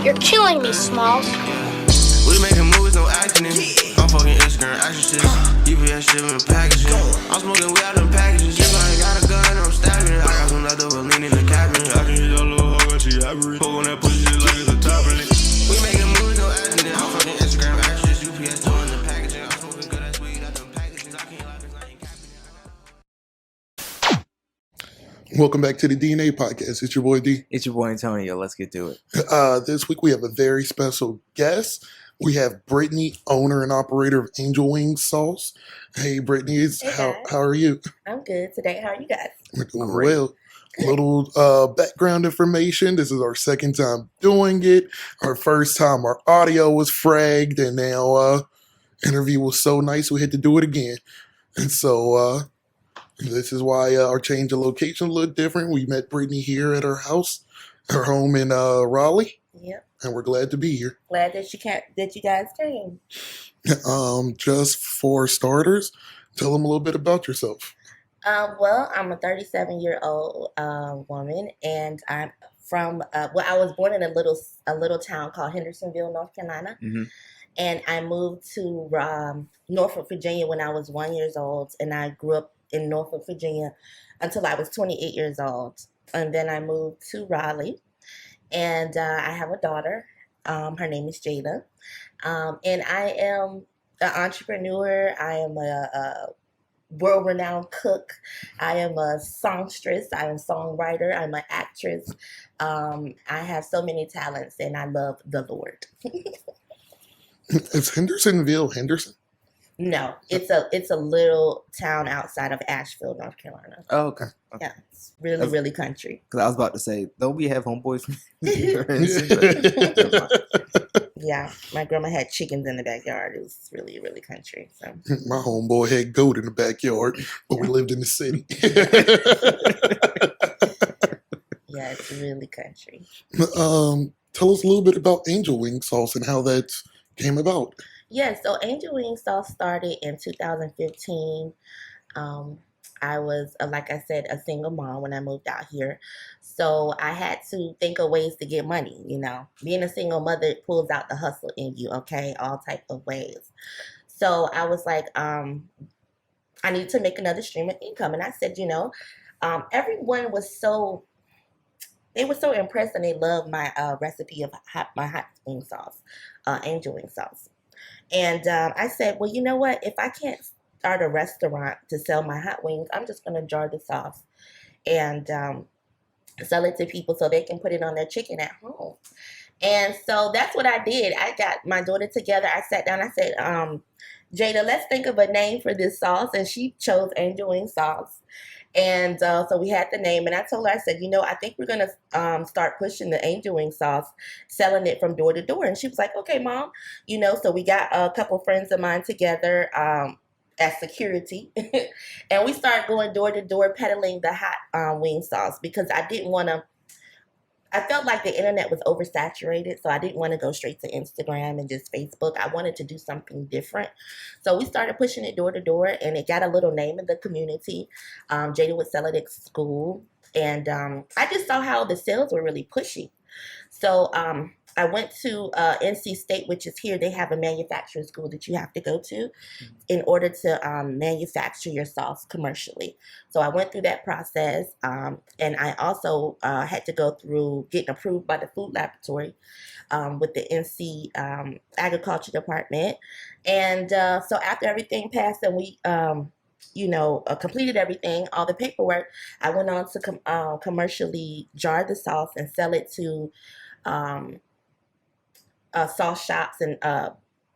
You're killing me, Smalls. We making movies, no acting in. I'm fucking Instagram action shit. UPS shipping packages. I'm smoking weed out them packages. If I ain't got a gun, I'm stabbing it. I got some leftover lean in the cabinet. I can hit your little hoe when she happy. Poke on that pussy shit like it's a top in it. We making movies, no acting in. I'm fucking Instagram action shit. UPS doing the packaging. I'm smoking good ass weed out them packages. I can't lie, 'cause I ain't capping it. Welcome back to the DNA podcast. It's your boy D. It's your boy Antonio. Let's get to it. This week we have a very special guest. We have Brittany, owner and operator of Angel Wings Sauce. Hey, Brittany, how are you? I'm good today. How are you guys? We're doing Great. well. A little background information. This is our second time doing it. Our first time our audio was fragged, and now interview was so nice we had to do it again. And so this is why our change of location a little different. We met Brittany here at her house, her home in Raleigh, Yep. and we're glad to be here. Glad that you guys came. Just for starters, tell them a little bit about yourself. Well, I'm a 37-year-old woman, and I'm from. I was born in a little town called Hendersonville, North Carolina, Mm-hmm. and I moved to Norfolk, Virginia when I was 1 year old, and I grew up in Norfolk, Virginia until I was 28 years old, and then I moved to Raleigh, and I have a daughter. Her name is Jada, and I am an entrepreneur. I am a world-renowned cook. I am a songstress. I am a songwriter. I'm an actress. I have so many talents, and I love the Lord. Is Hendersonville Henderson? No, it's a little town outside of Asheville, North Carolina. Oh, okay. Yeah, it's really country. Because I was about to say, don't we have homeboys from Yeah, my grandma had chickens in the backyard. It was really country. So My homeboy had goat in the backyard, but we lived in the city. yeah, it's really country. Tell us a little bit about Angel Wing Sauce and how that came about. Yeah, so Angel Wing Sauce started in 2015. I was, like I said, a single mom when I moved out here. So I had to think of ways to get money, you know. Being a single mother pulls out the hustle in you, okay, all type of ways. So I was like, I need to make another stream of income. And I said, everyone was they were so impressed and they loved my recipe of my hot wing sauce, Angel Wing Sauce. And I said, well, you know what? If I can't start a restaurant to sell my hot wings, I'm just going to jar the sauce and sell it to people so they can put it on their chicken at home. And so that's what I did. I got my daughter together. I sat down. I said, Jada, let's think of a name for this sauce. And she chose Angel Wing Sauce. And so we had the name, and I told her, I said, I think we're going to start pushing the Angel Wing Sauce, selling it from door to door. And she was like, okay, Mom. So we got a couple friends of mine together as security, and we started going door to door peddling the hot wing sauce because I felt like the internet was oversaturated, so I didn't want to go straight to Instagram and just Facebook. I wanted to do something different. So we started pushing it door to door, and it got a little name in the community. Jada would sell it at school, and I just saw how the sales were really pushy. So I went to NC State, which is here. They have a manufacturing school that you have to go to in order to manufacture your sauce commercially. So I went through that process, and I also had to go through getting approved by the food laboratory with the NC Agriculture Department. And so after everything passed and we completed everything, all the paperwork, I went on to commercially jar the sauce and sell it to sauce shops and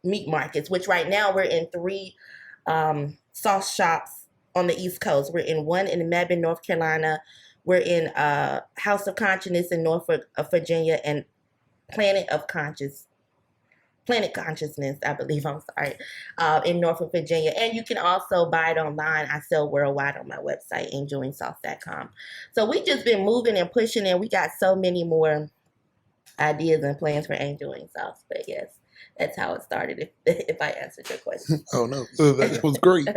meat markets, which right now we're in 3 sauce shops on the East Coast. We're in one in Mebane, North Carolina. We're in House of Consciousness in Norfolk, Virginia, and Planet Consciousness, I believe, in Norfolk, Virginia. And you can also buy it online. I sell worldwide on my website, enjoyingsauce.com. So we just been moving and pushing, and we got so many more ideas and plans for Angel Wing Sauce. But yes, that's how it started, if I answered your question. Oh, no. That was great.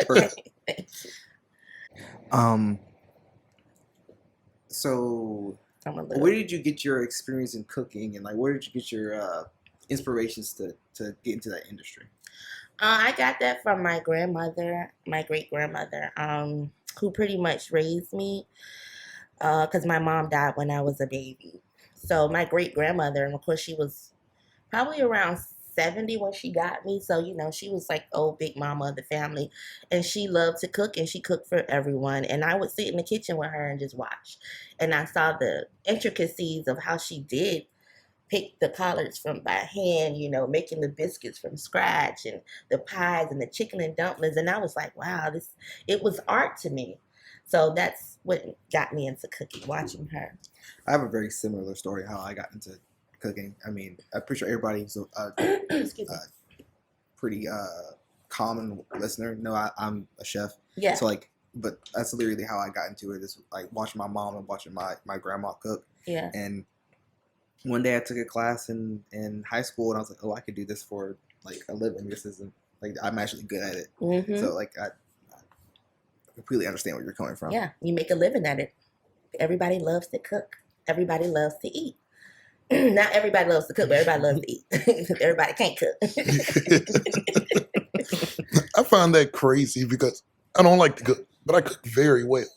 So from a little. Where did you get your experience in cooking, and like where did you get your inspirations to get into that industry? I got that from my grandmother, my great grandmother, who pretty much raised me. Because my mom died when I was a baby. So my great grandmother, and of course she was probably around 70 when she got me. So, she was like old big mama of the family. And she loved to cook, and she cooked for everyone. And I would sit in the kitchen with her and just watch. And I saw the intricacies of how she did pick the collards from by hand, making the biscuits from scratch and the pies and the chicken and dumplings. And I was like, wow, it was art to me. So that's what got me into cooking, watching her. I have a very similar story how I got into cooking. I mean, I'm pretty sure everybody's Excuse me. pretty common listener. No, I'm a chef. Yeah. So but that's literally how I got into it. Is like watching my mom and watching my grandma cook. Yeah. And one day I took a class in high school, and I was like, oh, I could do this for like a living. This isn't like I'm actually good at it. Mm-hmm. So like I completely understand where you're coming from. Yeah, you make a living at it. Everybody loves to cook. Everybody loves to eat. Not everybody loves to cook, but everybody loves to eat. Everybody can't cook. I find that crazy because I don't like to cook, but I cook very well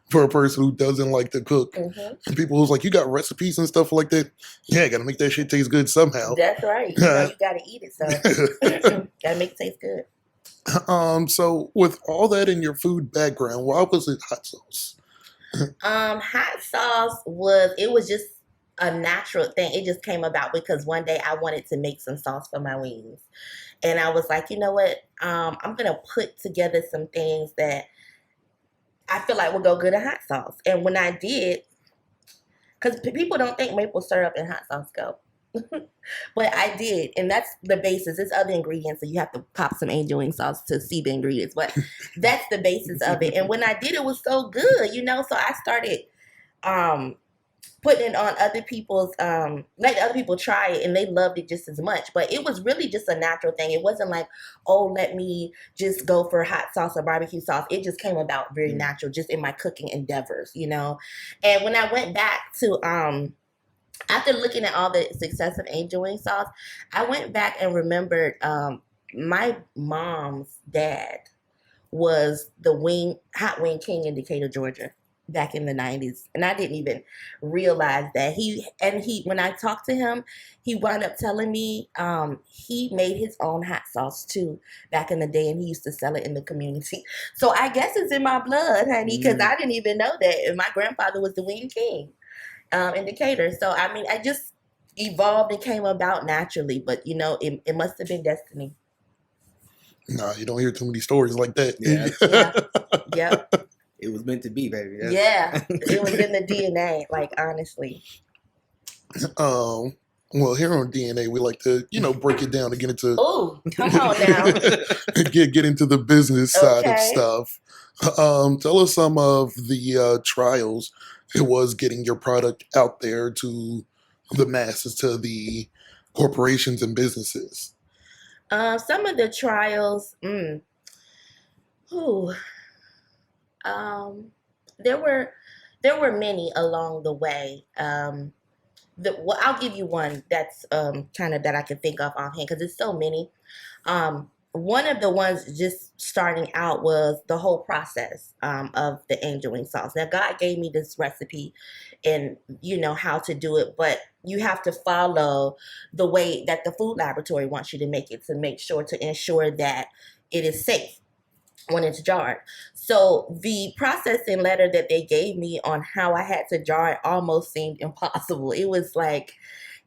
for a person who doesn't like to cook. Mm-hmm. And people who's like, you got recipes and stuff like that? Yeah, gotta make that shit taste good somehow. That's right. You gotta eat it, so gotta make it taste good. So with all that in your food background, why was it hot sauce? Hot sauce was just a natural thing. It just came about because one day I wanted to make some sauce for my wings. And I was like, you know what? I'm going to put together some things that I feel like will go good in hot sauce. And when I did, because people don't think maple syrup and hot sauce go. But I did. And that's the basis. There's other ingredients, so you have to pop some angel wing sauce to see the ingredients. But that's the basis of it. And when I did, it was so good, So I started putting it on other people's, let other people try it, and they loved it just as much. But it was really just a natural thing. It wasn't like, oh, let me just go for hot sauce or barbecue sauce. It just came about very natural, just in my cooking endeavors, And when I went back to, after looking at all the success of angel wing sauce, I went back and remembered my mom's dad was the hot wing king in Decatur, Georgia, back in the 90s. And I didn't even realize that when I talked to him, he wound up telling me he made his own hot sauce too back in the day, and he used to sell it in the community. So I guess it's in my blood, honey, because I didn't even know that. And my grandfather was the wing king in Decatur. So I mean, I just evolved and came about naturally, but it must have been destiny. Nah, you don't hear too many stories like that. Yeah. Yep. It was meant to be, baby. Yeah, it was in the DNA, like, honestly. Well, here on DNA, we like to, break it down to get into. Oh, come on now. get into the business side of stuff. Tell us some of the trials it was getting your product out there to the masses, to the corporations and businesses. Some of the trials, there were many along the way. I'll give you one that's kind of that I can think of offhand, because there's so many. One of the ones just starting out was the whole process of the angel wing sauce. Now, God gave me this recipe and how to do it, but you have to follow the way that the food laboratory wants you to make it, to ensure that it is safe when it's jarred. So the processing letter that they gave me on how I had to jar it almost seemed impossible. It was like,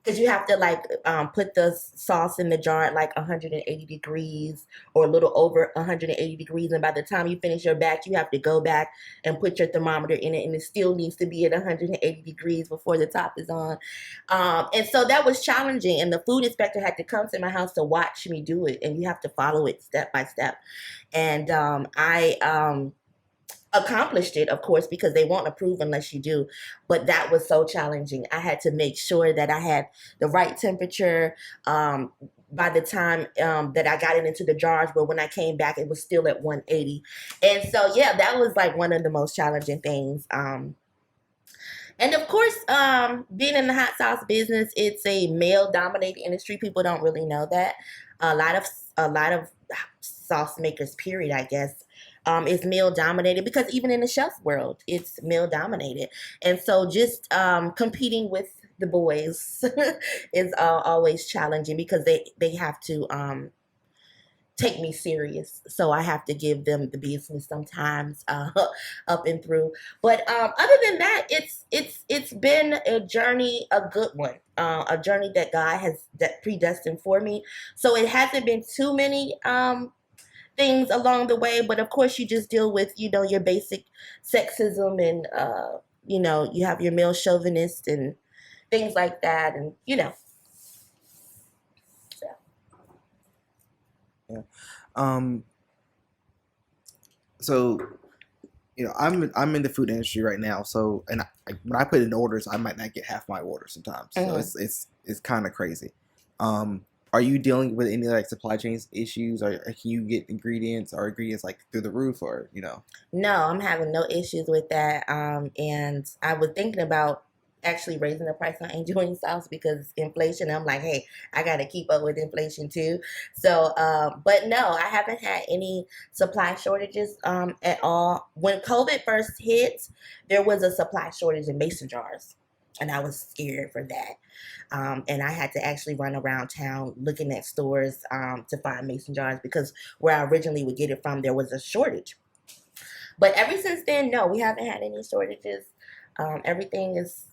because you have to put the sauce in the jar at 180 degrees or a little over 180 degrees. And by the time you finish your batch, you have to go back and put your thermometer in it. And it still needs to be at 180 degrees before the top is on. And so that was challenging. And the food inspector had to come to my house to watch me do it. And you have to follow it step by step. And I accomplished it, of course, because they won't approve unless you do. But that was so challenging. I had to make sure that I had the right temperature by the time that I got it into the jars, but when I came back, it was still at 180. And so, yeah, that was one of the most challenging things. And of course, being in the hot sauce business, it's a male-dominated industry. People don't really know that. A lot of sauce makers, period, I guess, is male-dominated because even in the chef world, it's male-dominated. And so, just competing with the boys is always challenging because they have to take me serious. So I have to give them the business sometimes, up and through. But other than that, it's been a journey, a good one, a journey that God has that predestined for me. So it hasn't been too many things along the way, but of course you just deal with your basic sexism and you have your male chauvinist and things like that, and so. Yeah. So I'm in the food industry right now. So when I put in orders, I might not get half my orders sometimes. So Mhm. it's kind of crazy. Are you dealing with any like supply chain issues, or can you get ingredients like through the roof, or No, I'm having no issues with that. And I was thinking about actually raising the price on angel wing sauce because inflation. I'm like, hey, I got to keep up with inflation too. So, but no, I haven't had any supply shortages at all. When COVID first hit, there was a supply shortage in mason jars. And I was scared for that. And I had to actually run around town looking at stores to find mason jars because where I originally would get it from, there was a shortage. But ever since then, no, we haven't had any shortages. Everything is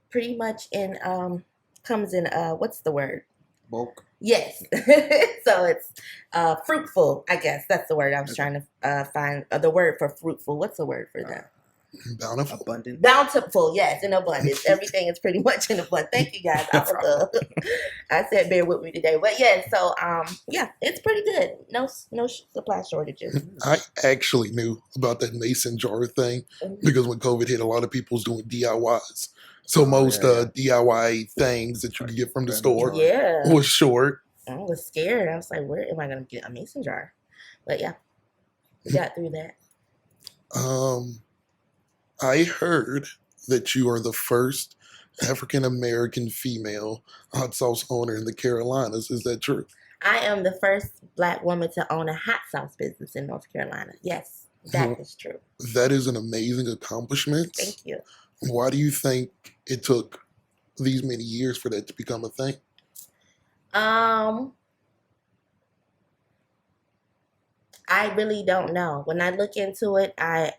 pretty much in comes in what's the word? bulk? Yes. So it's fruitful, I guess. That's the word I was trying to find. The word for fruitful. What's the word for that? Bountiful. Abundant. Bountiful, yes, in abundance. Everything is pretty much in abundance. Thank you guys. I said bear with me today, but yeah. So yeah, it's pretty good. No supply shortages. I actually knew about that mason jar thing because when COVID hit, a lot of people was doing DIYs. So most yeah. DIY things that you could get from the store Yeah, was short. I was scared. I was like, where am I gonna get a mason jar? But yeah, we got through that. Um, I heard that you are the first African American female hot sauce owner in the Carolinas. Is that true? I am the first Black woman to own a hot sauce business in North Carolina. Yes, that is true. That is an amazing accomplishment. Thank you. Why do you think it took these many years for that to become a thing? I really don't know. When I look into it, I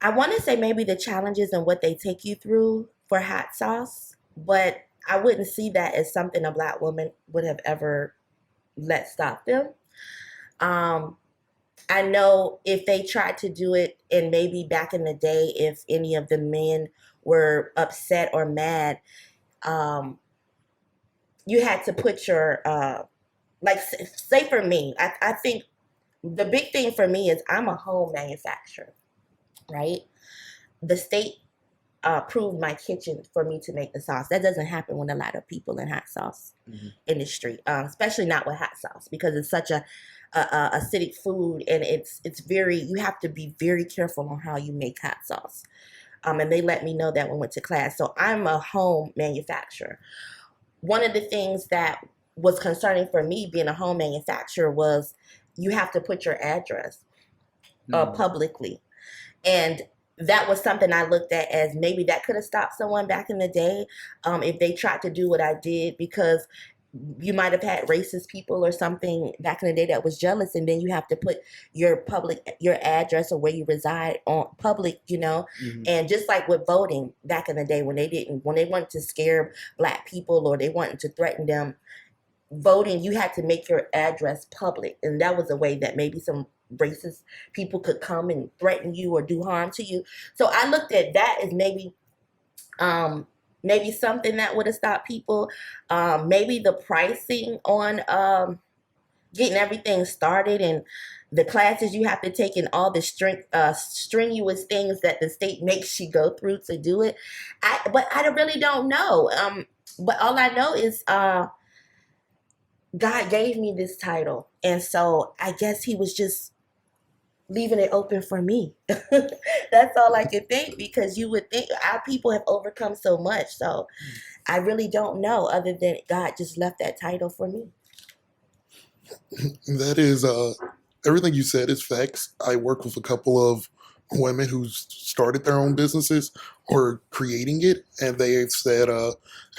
want to say maybe the challenges and what they take you through for hot sauce, but I wouldn't see that as something a Black woman would have ever let stop them. Um, I know if they tried to do it, and maybe back in the day, if any of the men were upset or mad, um, you had to put your, like, say for me, I think the big thing for me is I'm a home manufacturer, right? The state approved my kitchen for me to make the sauce. That doesn't happen with a lot of people in hot sauce industry, especially not with hot sauce because it's such a acidic food, and it's very, you have to be very careful on how you make hot sauce. And they let me know that when we went to class. So I'm a home manufacturer. One of the things that was concerning for me being a home manufacturer was you have to put your address publicly. And that was something I looked at as maybe that could have stopped someone back in the day if they tried to do what I did, because you might have had racist people or something back in the day that was jealous, and then you have to put your address or where you reside on public, and just like with voting back in the day when they wanted to scare Black people or they wanted to threaten them, voting, you had to make your address public, and that was a way that maybe some racist people could come and threaten you or do harm to you. So I looked at that as maybe something that would have stopped people. Maybe the pricing on getting everything started and the classes you have to take and all the strenuous things that the state makes you go through to do it. But I really don't know. But all I know is God gave me this title, and so I guess He was just leaving it open for me. That's all I can think, because you would think our people have overcome so much. So I really don't know, other than God just left that title for me. That is everything you said is facts. I work with a couple of women who started their own businesses or creating it, and they've said I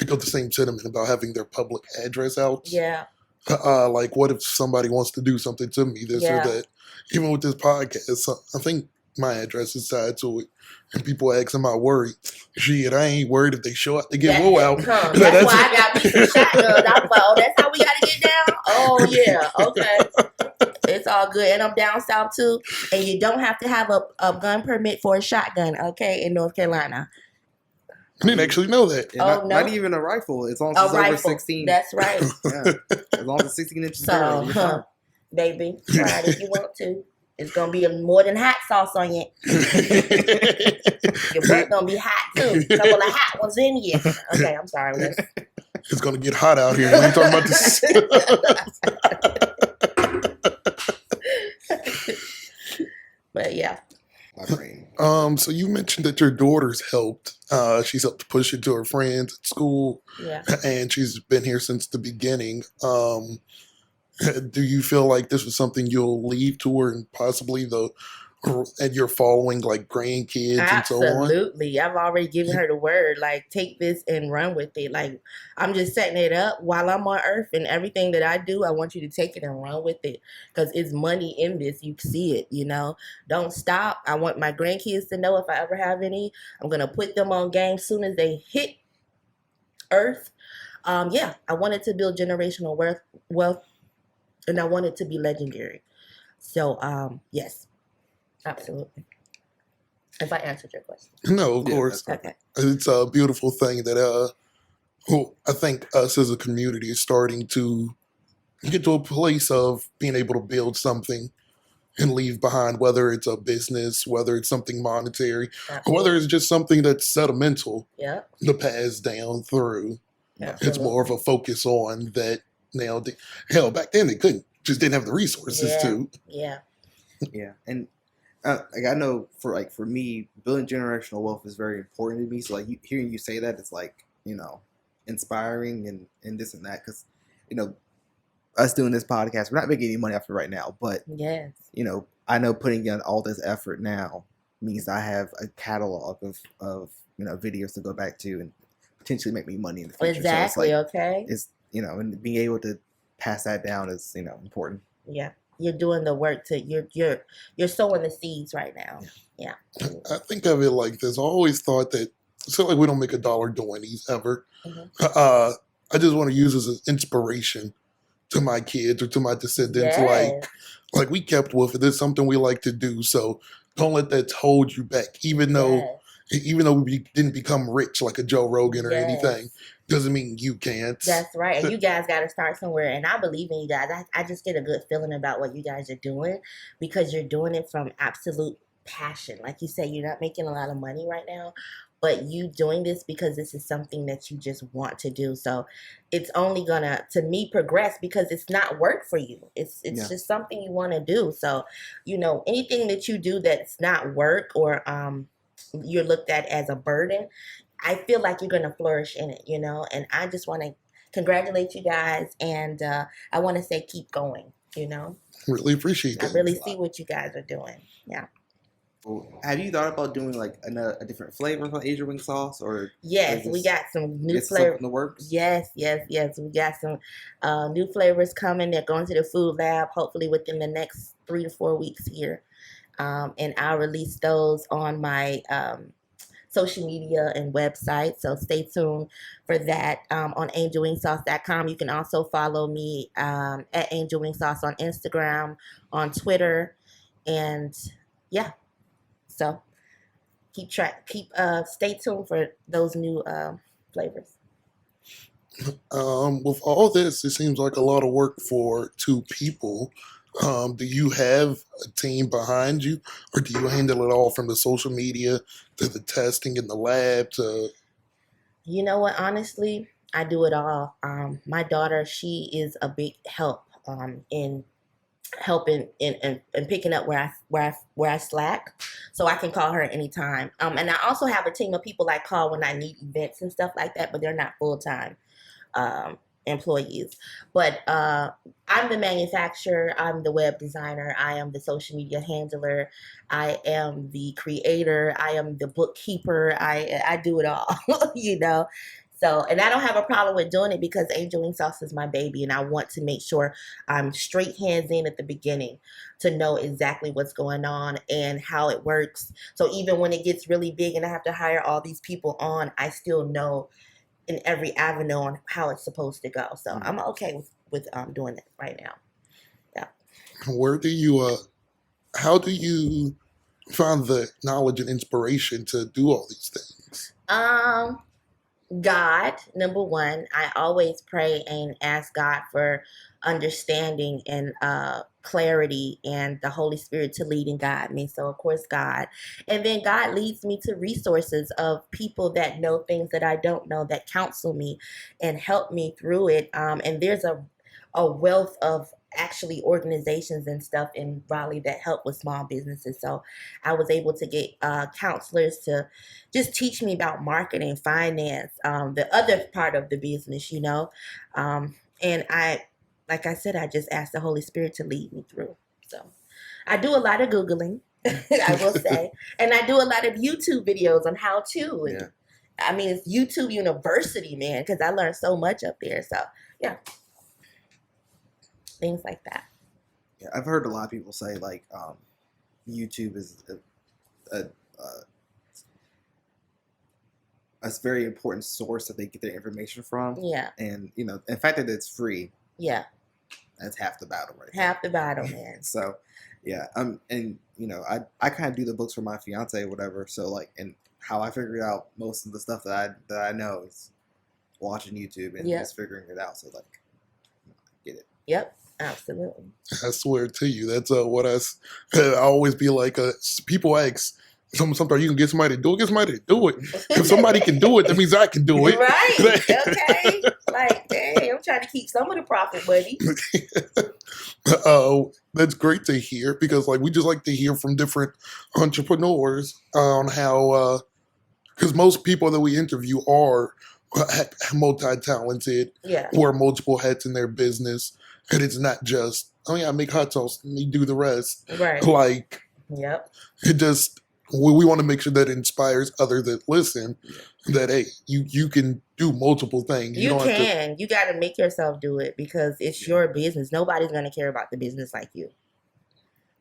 got the same sentiment about having their public address out. Yeah, Like, what if somebody wants to do something to me, this or yeah. that? Even with this podcast, I think my address is tied to it. And people ask, am I worried? Shit, I ain't worried if they show up to get Will out. That's why I got me some shotguns. I was like, oh, that's how we got to get down? Oh, yeah, okay. It's all good. And I'm down south, too. And you don't have to have a gun permit for a shotgun, okay, in North Carolina. I didn't actually know that. Yeah, no. Not even a rifle. As long as it's over 16. That's right. Yeah. As long as it's 16 inches So, barrel, you're fine. baby, try it if you want to. It's going to be more than hot sauce on you. Your butt going to be hot, too. A couple of hot ones in you. Okay, I'm sorry. It's going to get hot out here. We ain't talking about this. But, yeah. My brain. So you mentioned that your daughter's helped. She's helped push it to her friends at school. Yeah. And she's been here since the beginning. Do you feel like this was something you'll leave to her, and possibly and you're following like grandkids and so on? Absolutely. I've already given her the word, like, take this and run with it. Like, I'm just setting it up while I'm on earth, and everything that I do, I want you to take it and run with it, because it's money in this. You see it, Don't stop. I want my grandkids to know, if I ever have any, I'm going to put them on game soon as they hit earth. I wanted to build generational wealth, and I want it to be legendary. So, yes, absolutely. If I answered your question. No, of course. Okay. It's a beautiful thing that I think us as a community is starting to get to a place of being able to build something and leave behind, whether it's a business, whether it's something monetary, or whether it's just something that's sentimental to pass down through. Absolutely. It's more of a focus on that now. Hell, back then they just didn't have the resources to. Yeah. Yeah. And I know for me, building generational wealth is very important to me. So hearing you say that, it's inspiring and this and that, because us doing this podcast, we're not making any money off it right now, but yes, I know putting in all this effort now means I have a catalog of videos to go back to and potentially make me money in the future. Exactly. So it's and being able to pass that down is important. Yeah. You're doing the work you're sowing the seeds right now. Yeah. I think of it like this. I always thought that it's not like we don't make $1 doing these ever. Mm-hmm. I just want to use this as inspiration to my kids or to my descendants. Yes. Like we kept with it. It's something we like to do. So don't let that hold you back. Even though we didn't become rich like a Joe Rogan or anything, doesn't mean you can't. That's right. And you guys got to start somewhere. And I believe in you guys. I just get a good feeling about what you guys are doing, because you're doing it from absolute passion. Like you said, you're not making a lot of money right now, but you doing this because this is something that you just want to do. So it's only gonna, to me, progress, because it's not work for you. It's just something you want to do. So, anything that you do that's not work, or you're looked at as a burden, I feel like you're going to flourish in it, and I just want to congratulate you guys, and I want to say keep going, Really appreciate that. I really see what you guys are doing. Yeah. Well, have you thought about doing like a different flavor for Asian wing sauce, or? Yes, we got some new flavors in the works. Yes. We got some new flavors coming. They're going to the food lab, hopefully within the next 3 to 4 weeks here. And I'll release those on my social media and website. So stay tuned for that on angelwingsauce.com. You can also follow me at Angel Wing Sauce on Instagram, on Twitter, and so stay tuned for those new flavors. With all this, it seems like a lot of work for 2 people. Do you have a team behind you, or do you handle it all, from the social media to the testing in the lab to? You know what? Honestly, I do it all. My daughter, she is a big help in helping and picking up where I slack, so I can call her anytime. And I also have a team of people I call when I need events and stuff like that, but they're not full time employees. But I'm the manufacturer, I'm the web designer, I am the social media handler, I am the creator, I am the bookkeeper, I do it all, you know. So, and I don't have a problem with doing it because Angel Wing Sauce is my baby, and I want to make sure I'm straight hands in at the beginning to know exactly what's going on and how it works. So even when it gets really big and I have to hire all these people on, I still know in every avenue on how it's supposed to go. So I'm okay with doing it right now. Yeah. Where do you how do you find the knowledge and inspiration to do all these things? God, number one, I always pray and ask God for understanding and clarity and the Holy Spirit to lead and guide me. So, of course, God. And then God leads me to resources of people that know things that I don't know, that counsel me and help me through it. And there's a wealth of actually organizations and stuff in Raleigh that help with small businesses. So I was able to get counselors to just teach me about marketing, finance, the other part of the business, you know. And like I said, I just asked the Holy Spirit to lead me through. So I do a lot of Googling, I will say. And I do a lot of YouTube videos on how to. Yeah. I mean, it's YouTube University, man, because I learned so much up there. So, yeah. Things like that. Yeah, I've heard a lot of people say like YouTube is a very important source that they get their information from. Yeah. And you know, the fact that it's free. Yeah. That's half the battle, right? Half the battle, man. So, yeah, and you know, I kind of do the books for my fiance or whatever. So like, and how I figured out most of the stuff that I know is watching YouTube and just figuring it out. So like, get it. Yep. Absolutely. I swear to you, that's what I always be like. People ask, sometimes you can get somebody to do it. Get somebody to do it. If somebody can do it, that means I can do it. Right? Okay. Like, dang, I'm trying to keep some of the profit, buddy. That's great to hear because, like, we just like to hear from different entrepreneurs on how, because most people that we interview are multi-talented, wear multiple hats in their business. And it's not just, oh yeah, I make hot sauce and you do the rest. Right. Like, it just, we want to make sure that it inspires others that listen that, hey, you can do multiple things. You got to make yourself do it because it's your business. Nobody's going to care about the business like you.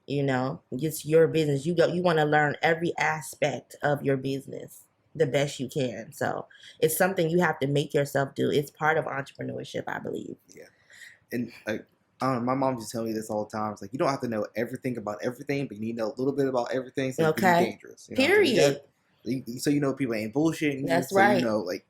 You know, it's your business. You want to learn every aspect of your business the best you can. So it's something you have to make yourself do. It's part of entrepreneurship, I believe. Yeah. And like, I don't know, my mom used to tell me this all the time. It's like, you don't have to know everything about everything, but you need to know a little bit about everything so it can be dangerous. You know? Period. So you know people ain't bullshitting. That's so right. You know, like,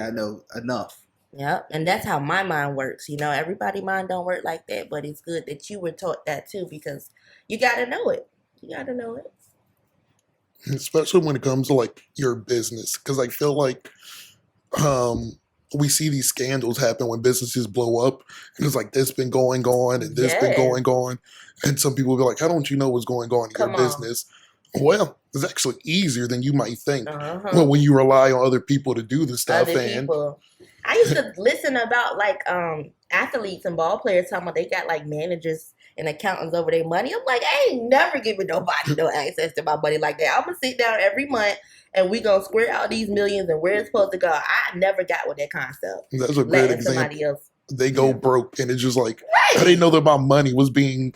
I know enough. Yep. And that's how my mind works. You know, everybody's mind don't work like that, but it's good that you were taught that too because you got to know it. You got to know it. Especially when it comes to like your business. Because I feel like we see these scandals happen when businesses blow up, and it's like this been going on and this been going on, and some people will be like, "How don't you know what's going on in your business?" Well, it's actually easier than you might think. Well, when you rely on other people to do the stuff, I used to listen about like athletes and ball players talking about they got like managers and accountants over their money. I'm like, I ain't never giving nobody no access to my money like that. I'm gonna sit down every month and we gonna square out these millions and where it's supposed to go. I never got with that concept. That's a great example. Somebody else. They go broke and it's just like, I didn't know that my money was being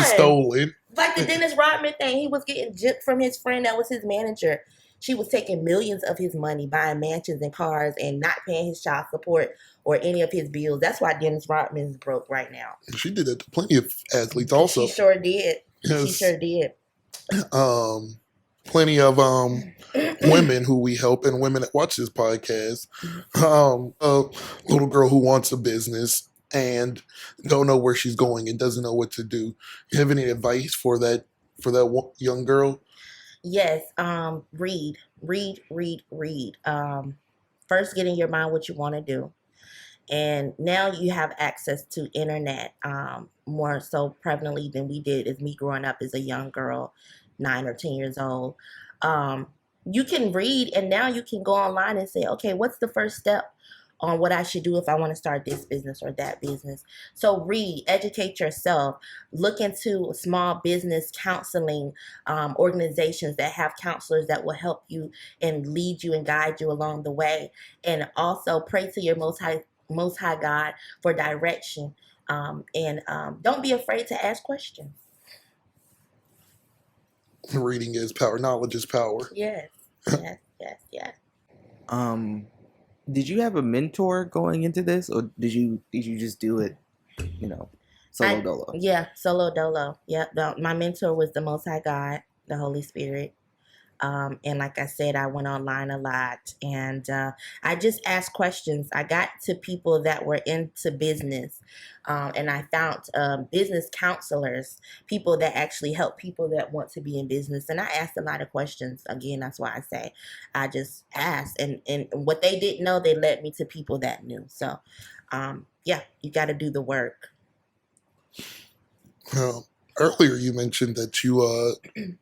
stolen. Like the Dennis Rodman thing, he was getting gypped from his friend that was his manager. She was taking millions of his money, buying mansions and cars, and not paying his child support or any of his bills. That's why Dennis Rodman is broke right now. She did that to plenty of athletes also. She sure did. Yes. She sure did. Plenty of women who we help and women that watch this podcast. A little girl who wants a business and don't know where she's going and doesn't know what to do. You have any advice for that young girl? Yes. Read. First, get in your mind what you want to do. And now you have access to internet more so prevalently than we did as me growing up as a young girl, 9 or 10 years old. Um, you can read, and now you can go online and say, okay, what's the first step on what I should do if I want to start this business or that business. So read, educate yourself, look into small business counseling organizations that have counselors that will help you and lead you and guide you along the way. And also pray to your most high God for direction. And don't be afraid to ask questions. Reading is power. Knowledge is power. Yes, yes. Did you have a mentor going into this, or did you just do it, solo dolo? Yeah, solo dolo. Yeah, my mentor was the Most High God, the Holy Spirit. And like I said, I went online a lot, and I just asked questions. I got to people that were into business, and I found business counselors, people that actually help people that want to be in business. And I asked a lot of questions. Again, that's why I say I just asked, and what they didn't know, they led me to people that knew. So, yeah, you got to do the work. Earlier you mentioned that you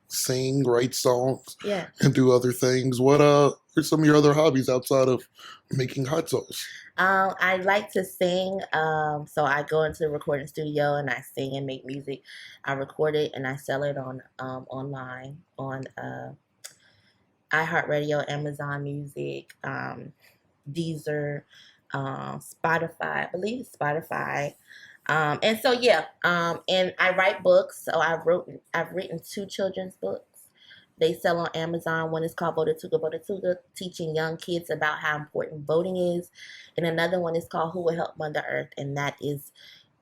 sing, write songs, Yeah. and do other things. What are some of your other hobbies outside of making hot sauce? I like to sing, so I go into the recording studio and I sing and make music. I record it and I sell it on online on iHeartRadio, Amazon Music, Deezer, Spotify. I believe it's Spotify. And so yeah, and I write books. So I've written 2 children's books. They sell on Amazon. One is called Votuga, teaching young kids about how important voting is. And another one is called Who Will Help Mother Earth, and that is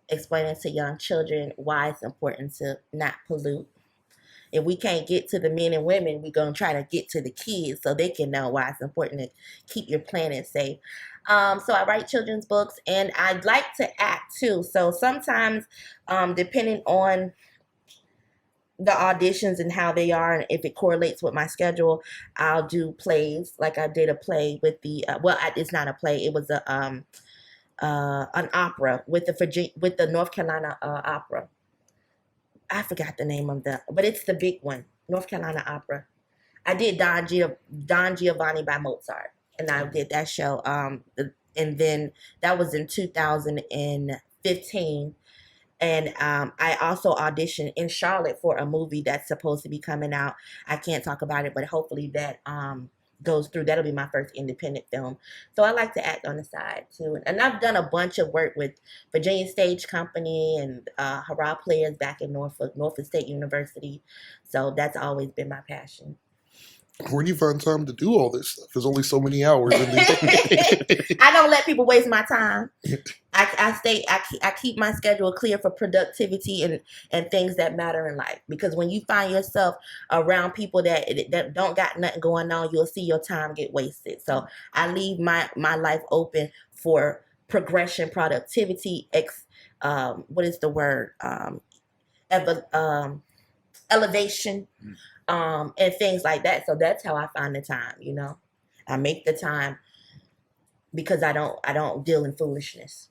explaining to young children why it's important to not pollute. If we can't get to the men and women, we're going to try to get to the kids so they can know why it's important to keep your planet safe. So I write children's books, and I like to act too. So sometimes, depending on the auditions and how they are, and if it correlates with my schedule, I'll do plays. Like I did a play with it's not a play. It was an opera with the North Carolina opera. I forgot the name of but it's the big one, North Carolina opera. I did Don Giovanni by Mozart, and I did that show. And then that was in 2015. And I also auditioned in Charlotte for a movie that's supposed to be coming out. I can't talk about it, but hopefully that goes through. That'll be my first independent film. So I like to act on the side too. And I've done a bunch of work with Virginia Stage Company and Hurrah Players back in Norfolk State University. So that's always been my passion. Where do you find time to do all this stuff? There's only so many hours in the day. I don't let people waste my time. I keep my schedule clear for productivity and things that matter in life. Because when you find yourself around people that don't got nothing going on, you'll see your time get wasted. So I leave my life open for progression, productivity, what is the word? Elevation. And things like that. So that's how I find the time, I make the time because I don't deal in foolishness.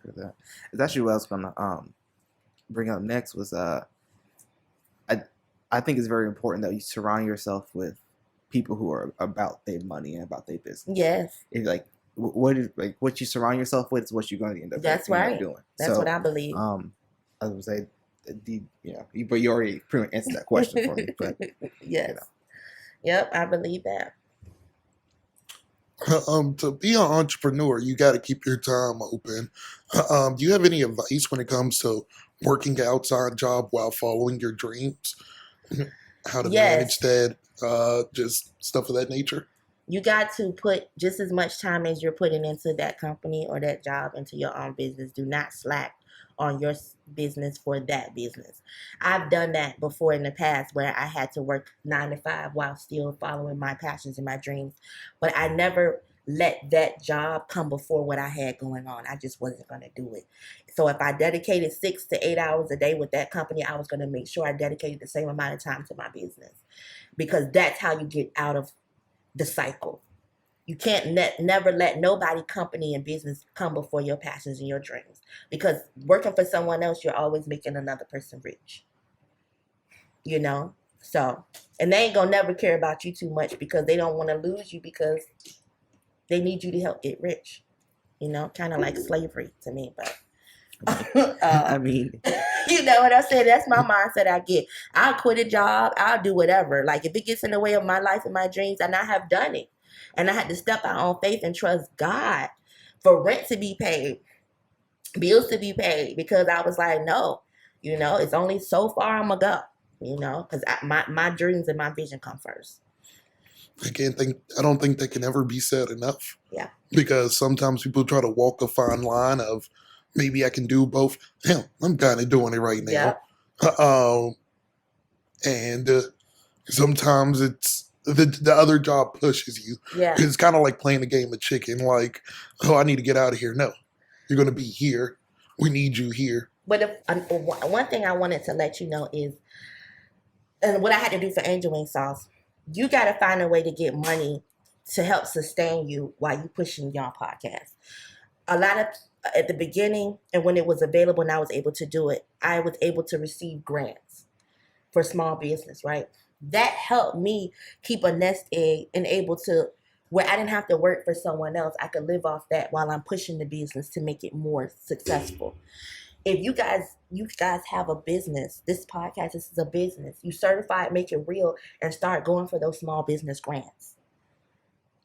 It's actually what I was gonna bring up next was I think it's very important that you surround yourself with people who are about their money and about their business. Yes. If what you surround yourself with is what you're going to end up. That's right. Up doing. That's what I believe. I would say. But you already pretty much answered that question for me. But yes, yep, I believe that. To be an entrepreneur, you got to keep your time open. Do you have any advice when it comes to working an outside job while following your dreams? How to manage that, just stuff of that nature? You got to put just as much time as you're putting into that company or that job into your own business. Do not slack on your business for that business. I've done that before in the past where I had to work 9 to 5 while still following my passions and my dreams. But I never let that job come before what I had going on. I just wasn't going to do it. So if I dedicated 6 to 8 hours a day with that company, I was going to make sure I dedicated the same amount of time to my business, because that's how you get out of the cycle. You can't never let nobody, company, and business come before your passions and your dreams. Because working for someone else, you're always making another person rich. You know? So, and they ain't gonna never care about you too much because they don't want to lose you because they need you to help get rich. You know? Kind of like slavery to me, but I mean, you know what I'm saying? That's my mindset I get. I'll quit a job. I'll do whatever. Like, if it gets in the way of my life and my dreams, and I have done it. And I had to step out on faith and trust God for rent to be paid, bills to be paid, because I was like, no, you know, it's only so far I'm going to go, you know, because my dreams and my vision come first. I don't think that can ever be said enough. Yeah. Because sometimes people try to walk a fine line of maybe I can do both. Hell, I'm kind of doing it right now. Yeah. And sometimes it's the other job pushes you. Yeah. It's kind of like playing a game of chicken. Like, oh, I need to get out of here. No, you're going to be here. We need you here. But one thing I wanted to let you know is, and what I had to do for Angel Wing Sauce, you got to find a way to get money to help sustain you while you pushing your podcast. A lot of, at the beginning and when it was available and I was able to do it, I was able to receive grants for small business, right? That helped me keep a nest egg and able to, where I didn't have to work for someone else. I could live off that while I'm pushing the business to make it more successful. If you guys have a business, this podcast, this is a business. You certify it, make it real, and start going for those small business grants.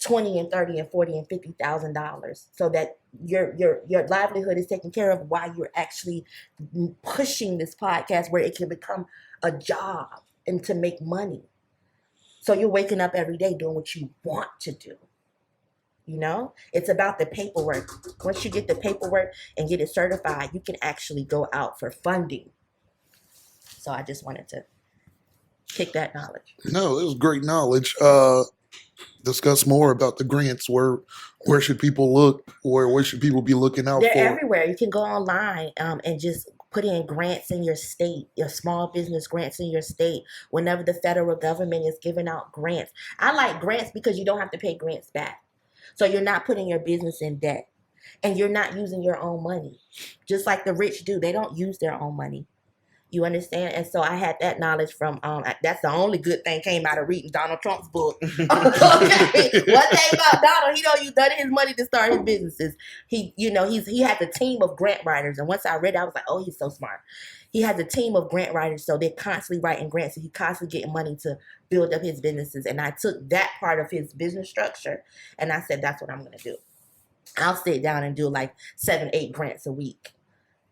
$20 and $30 and $40 and $50,000, so that your livelihood is taken care of while you're actually pushing this podcast where it can become a job and to make money. So you're waking up every day doing what you want to do. You know, it's about the paperwork. Once you get the paperwork and get it certified, you can actually go out for funding. So I just wanted to kick that knowledge. No, it was great knowledge. Discuss more about the grants. Where should people look? Where should people be looking out They're for? everywhere. You can go online and just put in grants in your state, your small business grants in your state. Whenever the federal government is giving out grants, I like grants because you don't have to pay grants back. So you're not putting your business in debt, and you're not using your own money, just like the rich do. They don't use their own money. You understand? And so I had that knowledge from, that's the only good thing came out of reading Donald Trump's book. Okay. One thing about Donald, he don't use none of his money to start his businesses. He has a team of grant writers. And once I read it, I was like, oh, he's so smart. He has a team of grant writers. So they're constantly writing grants. And he's constantly getting money to build up his businesses. And I took that part of his business structure and I said, that's what I'm going to do. I'll sit down and do like 7-8 grants a week.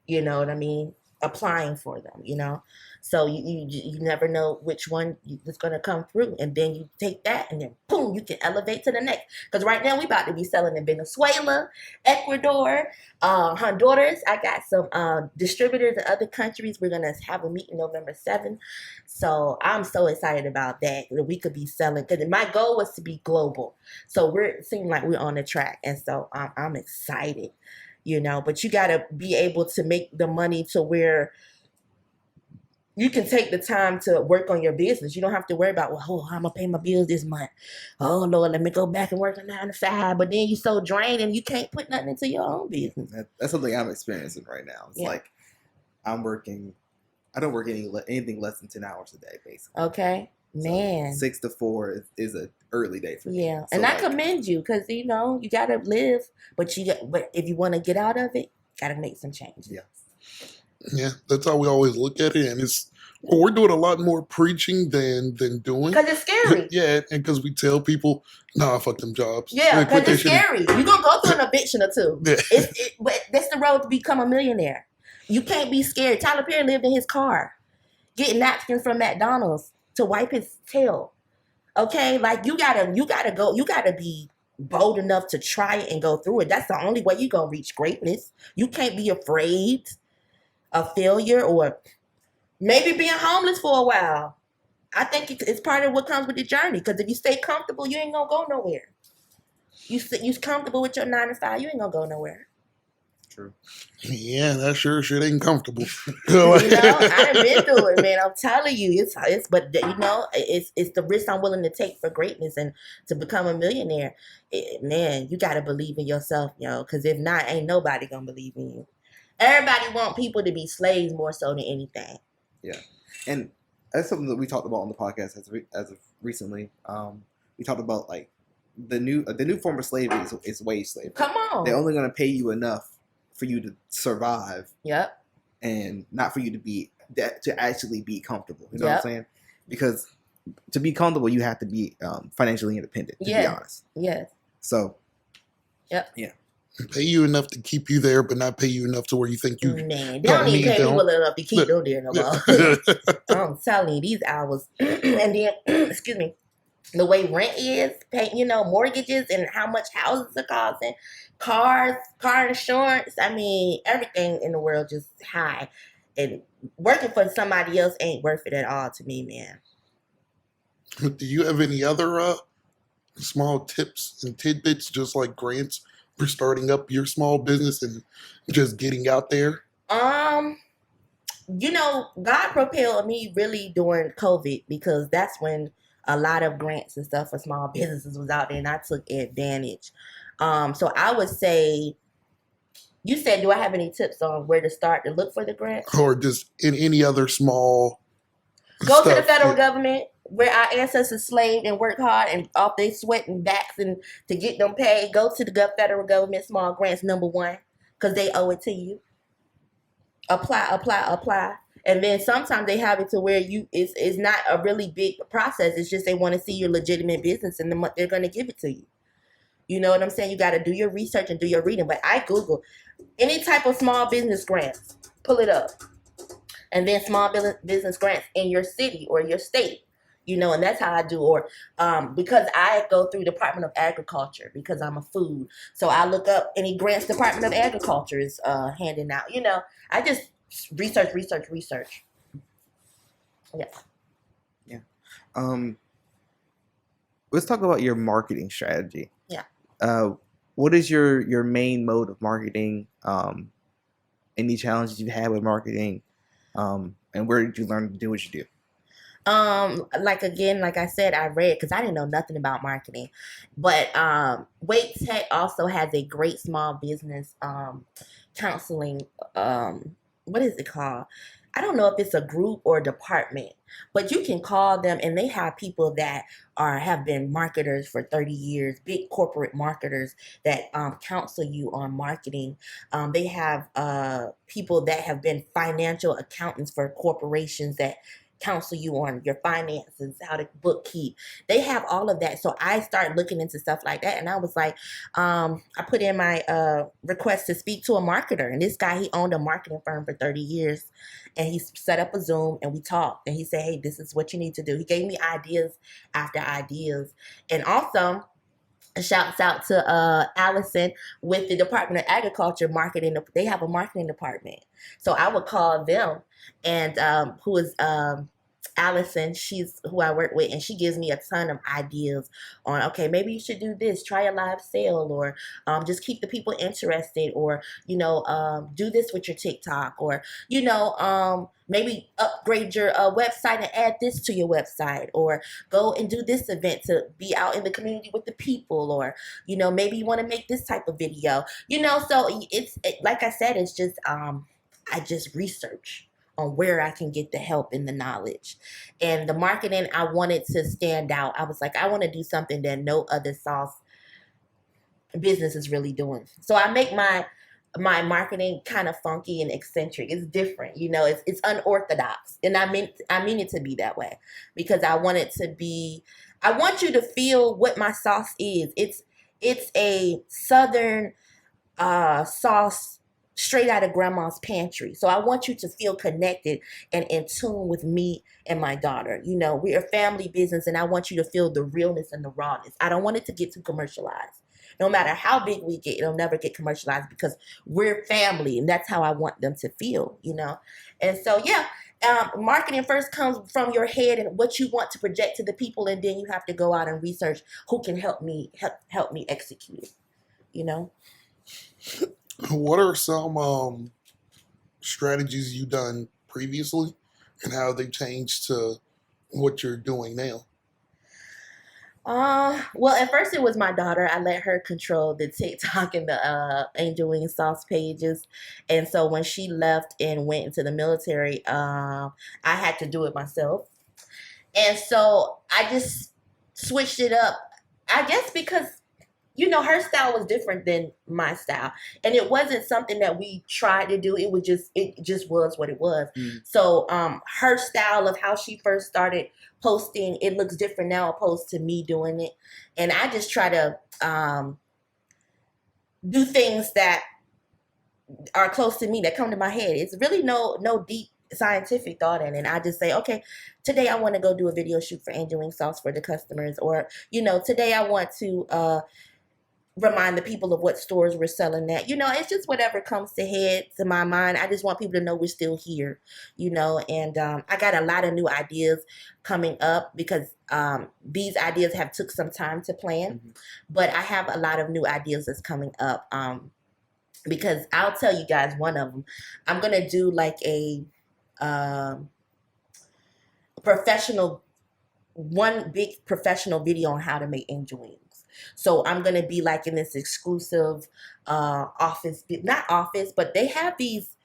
You know what I mean? Applying for them, you know. So you never know which one is going to come through, and then you take that and then boom, you can elevate to the next. Because right now we about to be selling in Venezuela, Ecuador, Honduras. I got some distributors in other countries. We're gonna have a meeting November 7th. So I'm so excited about that we could be selling, because my goal was to be global. So it seems like we're on the track, and so I'm excited. You know, but you got to be able to make the money to where you can take the time to work on your business. You don't have to worry about, well, I'm going to pay my bills this month. Oh, Lord, let me go back and work a 9 to 5. But then you're so drained and you can't put nothing into your own business. That's something I'm experiencing right now. It's like I don't work anything less than 10 hours a day, basically. Okay. Man. So 6 to 4 is an early day for me. Yeah. So and I commend you, because, you know, you got to live. But if you want to get out of it, got to make some changes. Yeah. Yeah, that's how we always look at it. And we're doing a lot more preaching than doing. Because it's scary. Yeah, and because we tell people, nah, fuck them jobs. Yeah, because it's scary. You're going to go through an eviction or two. Yeah. But that's the road to become a millionaire. You can't be scared. Tyler Perry lived in his car, getting napkins from McDonald's to wipe his tail. Okay? Like, you gotta be bold enough to try it and go through it. That's the only way you're going to reach greatness. You can't be afraid of failure or maybe being homeless for a while. I think it's part of what comes with the journey, because if you stay comfortable, you ain't going to go nowhere. You comfortable with your 9 to 5, you ain't going to go nowhere. True. Yeah, that sure shit ain't comfortable. I've been through it, man. I'm telling you, but it's the risk I'm willing to take for greatness and to become a millionaire. Man, you got to believe in yourself, because if not, ain't nobody gonna believe in you. Everybody want people to be slaves more so than anything. Yeah, and that's something that we talked about on the podcast as of recently. We talked about like the new form of slavery is wage slavery. Come on, they're only going to pay you enough for you to survive. Yep. And not for you to actually be comfortable. You know what I'm saying? Because to be comfortable, you have to be financially independent. To be honest. Yes. So. Yep. Yeah. Pay you enough to keep you there, but not pay you enough to where you think you. Man, they don't even pay people enough to keep them there no more. I'm telling you, these hours, and then excuse me, the way rent is, mortgages and how much houses are costing, car insurance. I mean, everything in the world just high, and working for somebody else ain't worth it at all to me, man. Do you have any other small tips and tidbits, just like grants for starting up your small business and just getting out there? God propelled me really during COVID, because that's when a lot of grants and stuff for small businesses was out there, and I took advantage. So I would say, you said, do I have any tips on where to start to look for the grants? Or just in any other small Go to the federal government, where our ancestors slaved and worked hard and off their sweat and backs and to get them paid. Go to the federal government small grants #1, because they owe it to you. Apply. And then sometimes they have it to where it's not a really big process. It's just they want to see your legitimate business, and they're going to give it to you. You know what I'm saying? You got to do your research and do your reading. But I Google any type of small business grants, pull it up. And then small business grants in your city or your state, and that's how I do. Or because I go through Department of Agriculture, because I'm a food. So I look up any grants Department of Agriculture is handing out. I just research. Yeah. Yeah. Let's talk about your marketing strategy. Yeah. What is your main mode of marketing? Any challenges you've had with marketing? And where did you learn to do what you do? Like I said, I read, because I didn't know nothing about marketing. But Wake Tech also has a great small business counseling. What is it called? I don't know if it's a group or a department, but you can call them, and they have people that have been marketers for 30 years, big corporate marketers that counsel you on marketing. They have people that have been financial accountants for corporations that counsel you on your finances, how to bookkeep. They have all of that. So I started looking into stuff like that, and I was like, I put in my request to speak to a marketer, and this guy, he owned a marketing firm for 30 years, and he set up a Zoom, and we talked, and he said, hey, this is what you need to do. He gave me ideas after ideas. And also, shouts out to Allison with the Department of Agriculture marketing. They have a marketing department. So I would call them, and who is Allison, she's who I work with, and she gives me a ton of ideas on, okay, maybe you should do this, try a live sale, or just keep the people interested, or, do this with your TikTok, or, maybe upgrade your website and add this to your website, or go and do this event to be out in the community with the people, or, maybe you want to make this type of video, so like I said, it's just, I just research on where I can get the help and the knowledge. And the marketing, I wanted to stand out. I was like, I want to do something that no other sauce business is really doing. So I make my marketing kind of funky and eccentric. It's different, it's unorthodox. And I mean it to be that way, because I want you to feel what my sauce is. It's a Southern sauce straight out of grandma's pantry. So I want you to feel connected and in tune with me and my daughter. We're a family business, and I want you to feel the realness and the rawness. I don't want it to get too commercialized. No matter how big we get, it'll never get commercialized, because we're family, and that's how I want them to feel, And so, marketing first comes from your head and what you want to project to the people, and then you have to go out and research who can help me execute it, What are some strategies you done previously, and how they changed to what you're doing now? Well, at first it was my daughter. I let her control the TikTok and the Angel Wing Sauce pages, and so when she left and went into the military, I had to do it myself, and so I just switched it up. I guess because her style was different than my style, and it wasn't something that we tried to do. It just was what it was. So her style of how she first started posting, it looks different now opposed to me doing it, and I just try to do things that are close to me, that come to my head. It's really no deep scientific thought in it. I just say, okay, today I want to go do a video shoot for Angel Wing Sauce for the customers, or today I want to remind the people of what stores we're selling at. It's just whatever comes to my mind. I just want people to know we're still here, and I got a lot of new ideas coming up because these ideas have took some time to plan, but I have a lot of new ideas that's coming up, because I'll tell you guys one of them. I'm going to do like a one big professional video on how to make angel wings. So I'm going to be like in this exclusive office, not office, but they have these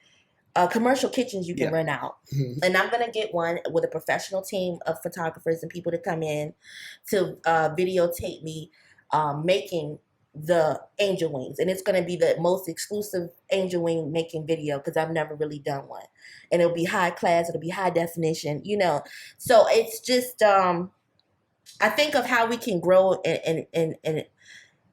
commercial kitchens you can rent out. And I'm going to get one with a professional team of photographers and people to come in to videotape me making the angel wings. And it's going to be the most exclusive angel wing making video because I've never really done one. And it'll be high class. It'll be high definition, So it's just... I think of how we can grow and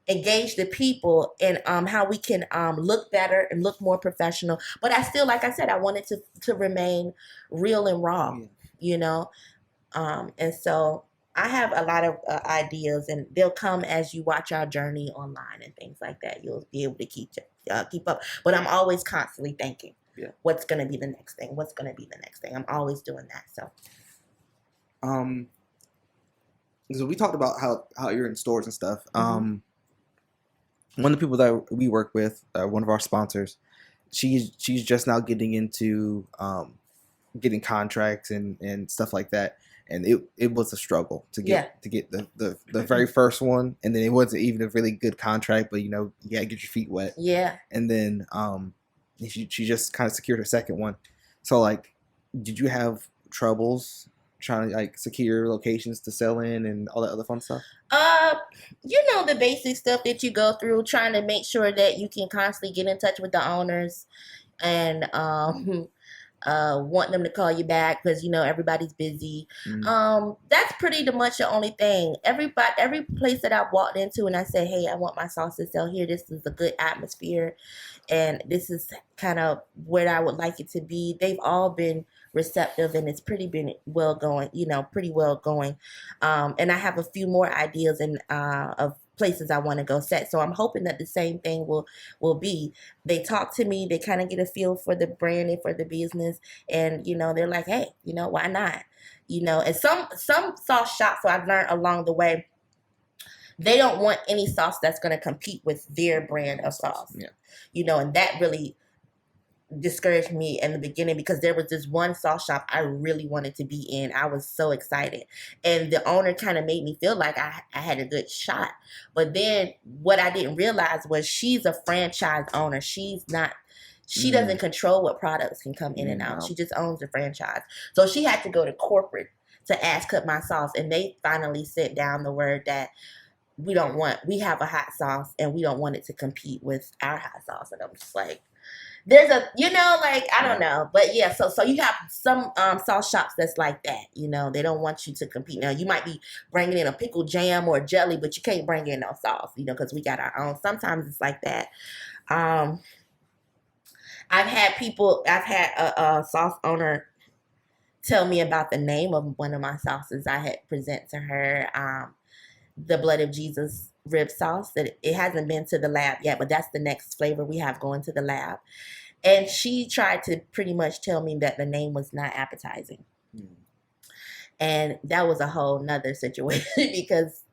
engage the people, and how we can look better and look more professional. But I still, like I said, I want it to remain real and raw, and so I have a lot of ideas, and they'll come as you watch our journey online and things like that. You'll be able to keep up. But I'm always constantly thinking, what's going to be the next thing? What's going to be the next thing? I'm always doing that. So, so we talked about how you're in stores and stuff. One of the people that we work with, one of our sponsors, she's just now getting into getting contracts and stuff like that, and it was a struggle to get the very first one, and then it wasn't even a really good contract, but you gotta get your feet wet. And then she just kind of secured her second one. So like, did you have troubles trying to like secure locations to sell in and all that other fun stuff? The basic stuff that you go through, trying to make sure that you can constantly get in touch with the owners and want them to call you back because everybody's busy. That's pretty much the only thing. Every place that I've walked into and I say, hey, I want my sauce to sell here, this is a good atmosphere and this is kind of where I would like it to be, they've all been receptive, and it's been well going, pretty well going. And I have a few more ideas and of places I want to go set. So I'm hoping that the same thing will be. They talk to me, they kind of get a feel for the brand and for the business, and they're like, hey, why not? And some sauce shops, so I've learned along the way, they don't want any sauce that's going to compete with their brand of sauce. And that really discouraged me in the beginning because there was this one sauce shop I really wanted to be in. I was so excited, and the owner kind of made me feel like I had a good shot. But then what I didn't realize was she's a franchise owner. She doesn't control what products can come in and out. She just owns the franchise. So she had to go to corporate to ask cut my sauce, and they finally set down the word that we have a hot sauce and we don't want it to compete with our hot sauce. And I'm just like, there's a, I don't know. But yeah, so you have some sauce shops that's like that. They don't want you to compete. Now, you might be bringing in a pickle jam or jelly, but you can't bring in no sauce, because we got our own. Sometimes it's like that. I've had a sauce owner tell me about the name of one of my sauces I had present to her, the Blood of Jesus rib sauce. That it hasn't been to the lab yet, but that's the next flavor we have going to the lab. And she tried to pretty much tell me that the name was not appetizing. And that was a whole nother situation because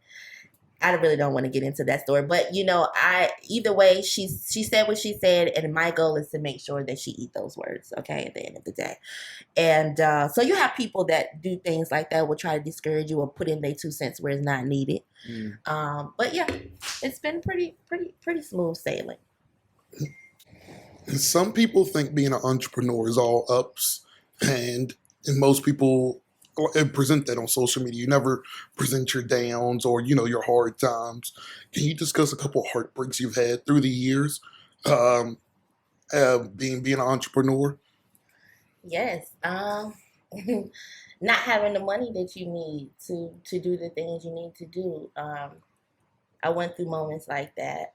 I really don't want to get into that story, but either way, she said what she said, and my goal is to make sure that she eat those words. Okay, at the end of the day, and so you have people that do things like that, will try to discourage you or put in their 2 cents where it's not needed. But yeah, it's been pretty smooth sailing. Some people think being an entrepreneur is all ups, and most people present that on social media. You never present your downs or your hard times. Can you discuss a couple of heartbreaks you've had through the years, being an entrepreneur? Yes, not having the money that you need to do the things you need to do. I went through moments like that,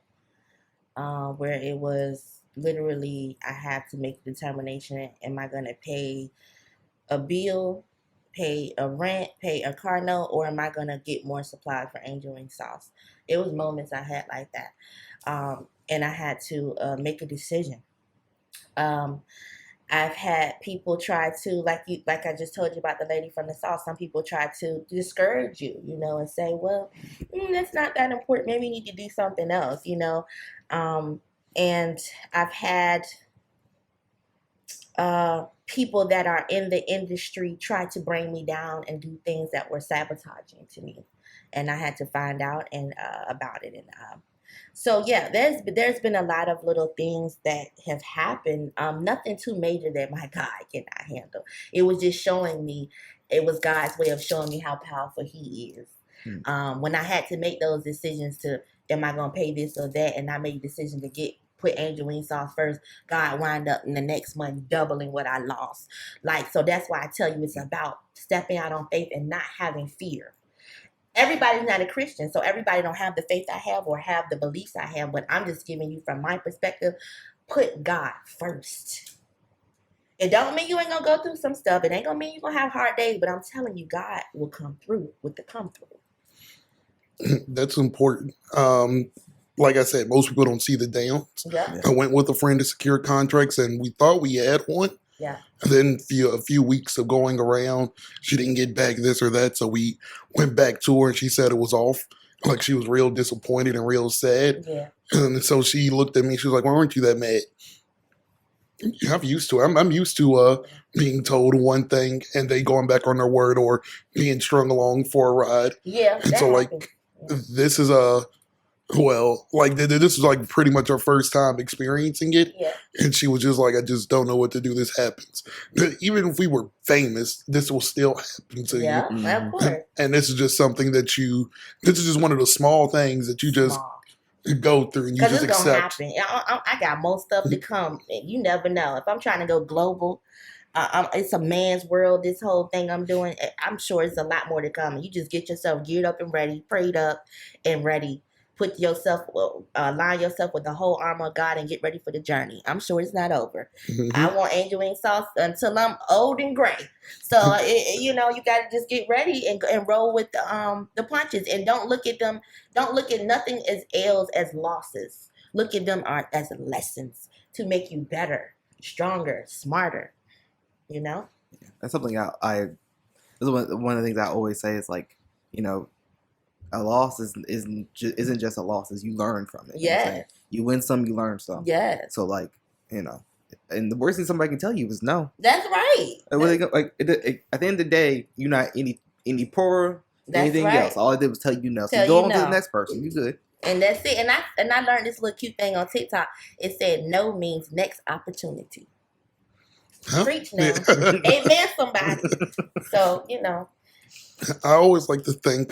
where it was literally I had to make the determination: am I going to pay a bill, pay a rent, pay a car note, or am I going to get more supplies for angel wing sauce? It was moments I had like that, and I had to make a decision. I've had people try to, like I just told you about the lady from the South. Some people try to discourage you, and say, well, that's not that important. Maybe you need to do something else, and I've had people that are in the industry try to bring me down and do things that were sabotaging to me. And I had to find out about it. And so, yeah, there's been a lot of little things that have happened. Nothing too major that my God cannot handle. It was just showing me, it was God's way of showing me how powerful He is. When I had to make those decisions to, am I going to pay this or that? And I made a decision to put angel wing sauce first. God wound up in the next month doubling what I lost. So that's why I tell you, it's about stepping out on faith and not having fear. Everybody's not a Christian, so everybody don't have the faith I have or have the beliefs I have, but I'm just giving you from my perspective, put God first. It don't mean you ain't gonna go through some stuff. It ain't gonna mean you're gonna have hard days, but I'm telling you, God will come through with the come through. That's important. Like I said, most people don't see the downs. Yeah. I went with a friend to secure contracts, and we thought we had one. Yeah. And then a few weeks of going around, she didn't get back this or that, so we went back to her, and she said it was off. Like, she was real disappointed and real sad. Yeah. And so she looked at me. She was like, "Why aren't you that mad?" I'm used to it. I'm used to being told one thing and they going back on their word or being strung along for a ride. Yeah. And so, happens. this is this is like pretty much our first time experiencing it. Yeah. And she was just like, "I just don't know what to do. This happens." But even if we were famous, this will still happen to Yeah, you. of course. And this is just something that this is just one of the small things that you just go through and you just it's gonna accept. happen. I got more stuff to come. You never know. If I'm trying to go global, it's a man's world. This whole thing I'm doing, I'm sure it's a lot more to come. You just get yourself geared up and ready, prayed up and ready. Put yourself, align yourself with the whole armor of God and get ready for the journey. I'm sure it's not over. Mm-hmm. I want angel wing sauce until I'm old and gray. So you got to just get ready and roll with the punches, and don't look at them. Don't look at nothing as L's as losses. Look at them as lessons to make you better, stronger, smarter. That's something I this is one of the things I always say is like, a loss isn't just a loss, is you learn from it. Yeah. You win some, you learn some. Yeah. So and the worst thing somebody can tell you is no. That's right. At the end of the day, you're not any poorer than anything else. All I did was tell you no. So you go on to the next person. You good. And that's it. And I learned this little cute thing on TikTok. It said no means next opportunity. Huh? Preach now. Amen, somebody. So, I always like to think,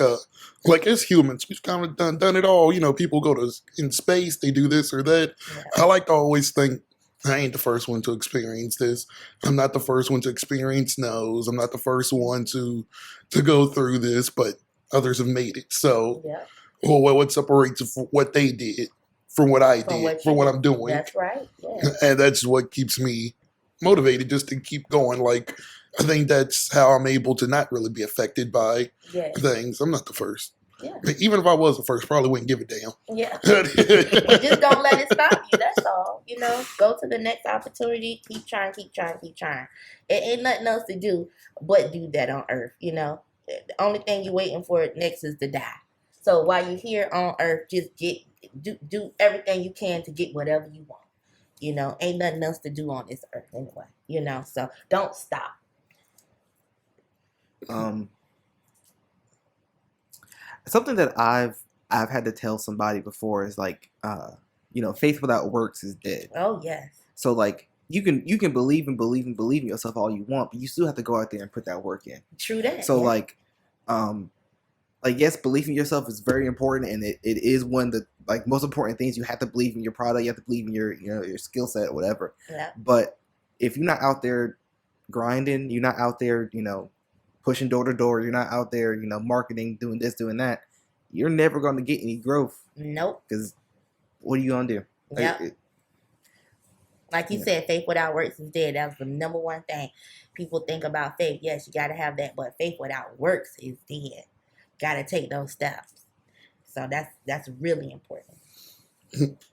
as humans, we've kind of done it all. People go in space, they do this or that. Yeah. I like to always think, I ain't the first one to experience this. I'm not the first one to experience no's. I'm not the first one to go through this, but others have made it. So, yeah. Well, what separates what they did from what I did, from what I'm doing. That's right. Yeah. And that's what keeps me motivated just to keep going. Like, I think that's how I'm able to not really be affected by things. I'm not the first. Yeah. Even if I was the first, probably wouldn't give a damn. Yeah. Just don't let it stop you. That's all. Go to the next opportunity. Keep trying. It ain't nothing else to do but do that on earth. The only thing you're waiting for next is to die. So while you're here on earth, just do everything you can to get whatever you want. You know, ain't nothing else to do on this earth anyway. You know, so don't stop. Something that I've had to tell somebody before is like, faith without works is dead. Oh yes. So like you can believe and believe and believe in yourself all you want, but you still have to go out there and put that work in. True that. So yeah. yes, belief in yourself is very important, and it is one of the most important things. You have to believe in your product, you have to believe in your skill set or whatever. Yeah. But if you're not out there grinding, you're not out there, pushing door to door, you're not out there, marketing, doing this, doing that, you're never going to get any growth. Nope. Because what are you going to do? Yeah. Like you said, faith without works is dead. That's the number one thing people think about faith. Yes, you got to have that, but faith without works is dead. Got to take those steps. So that's really important.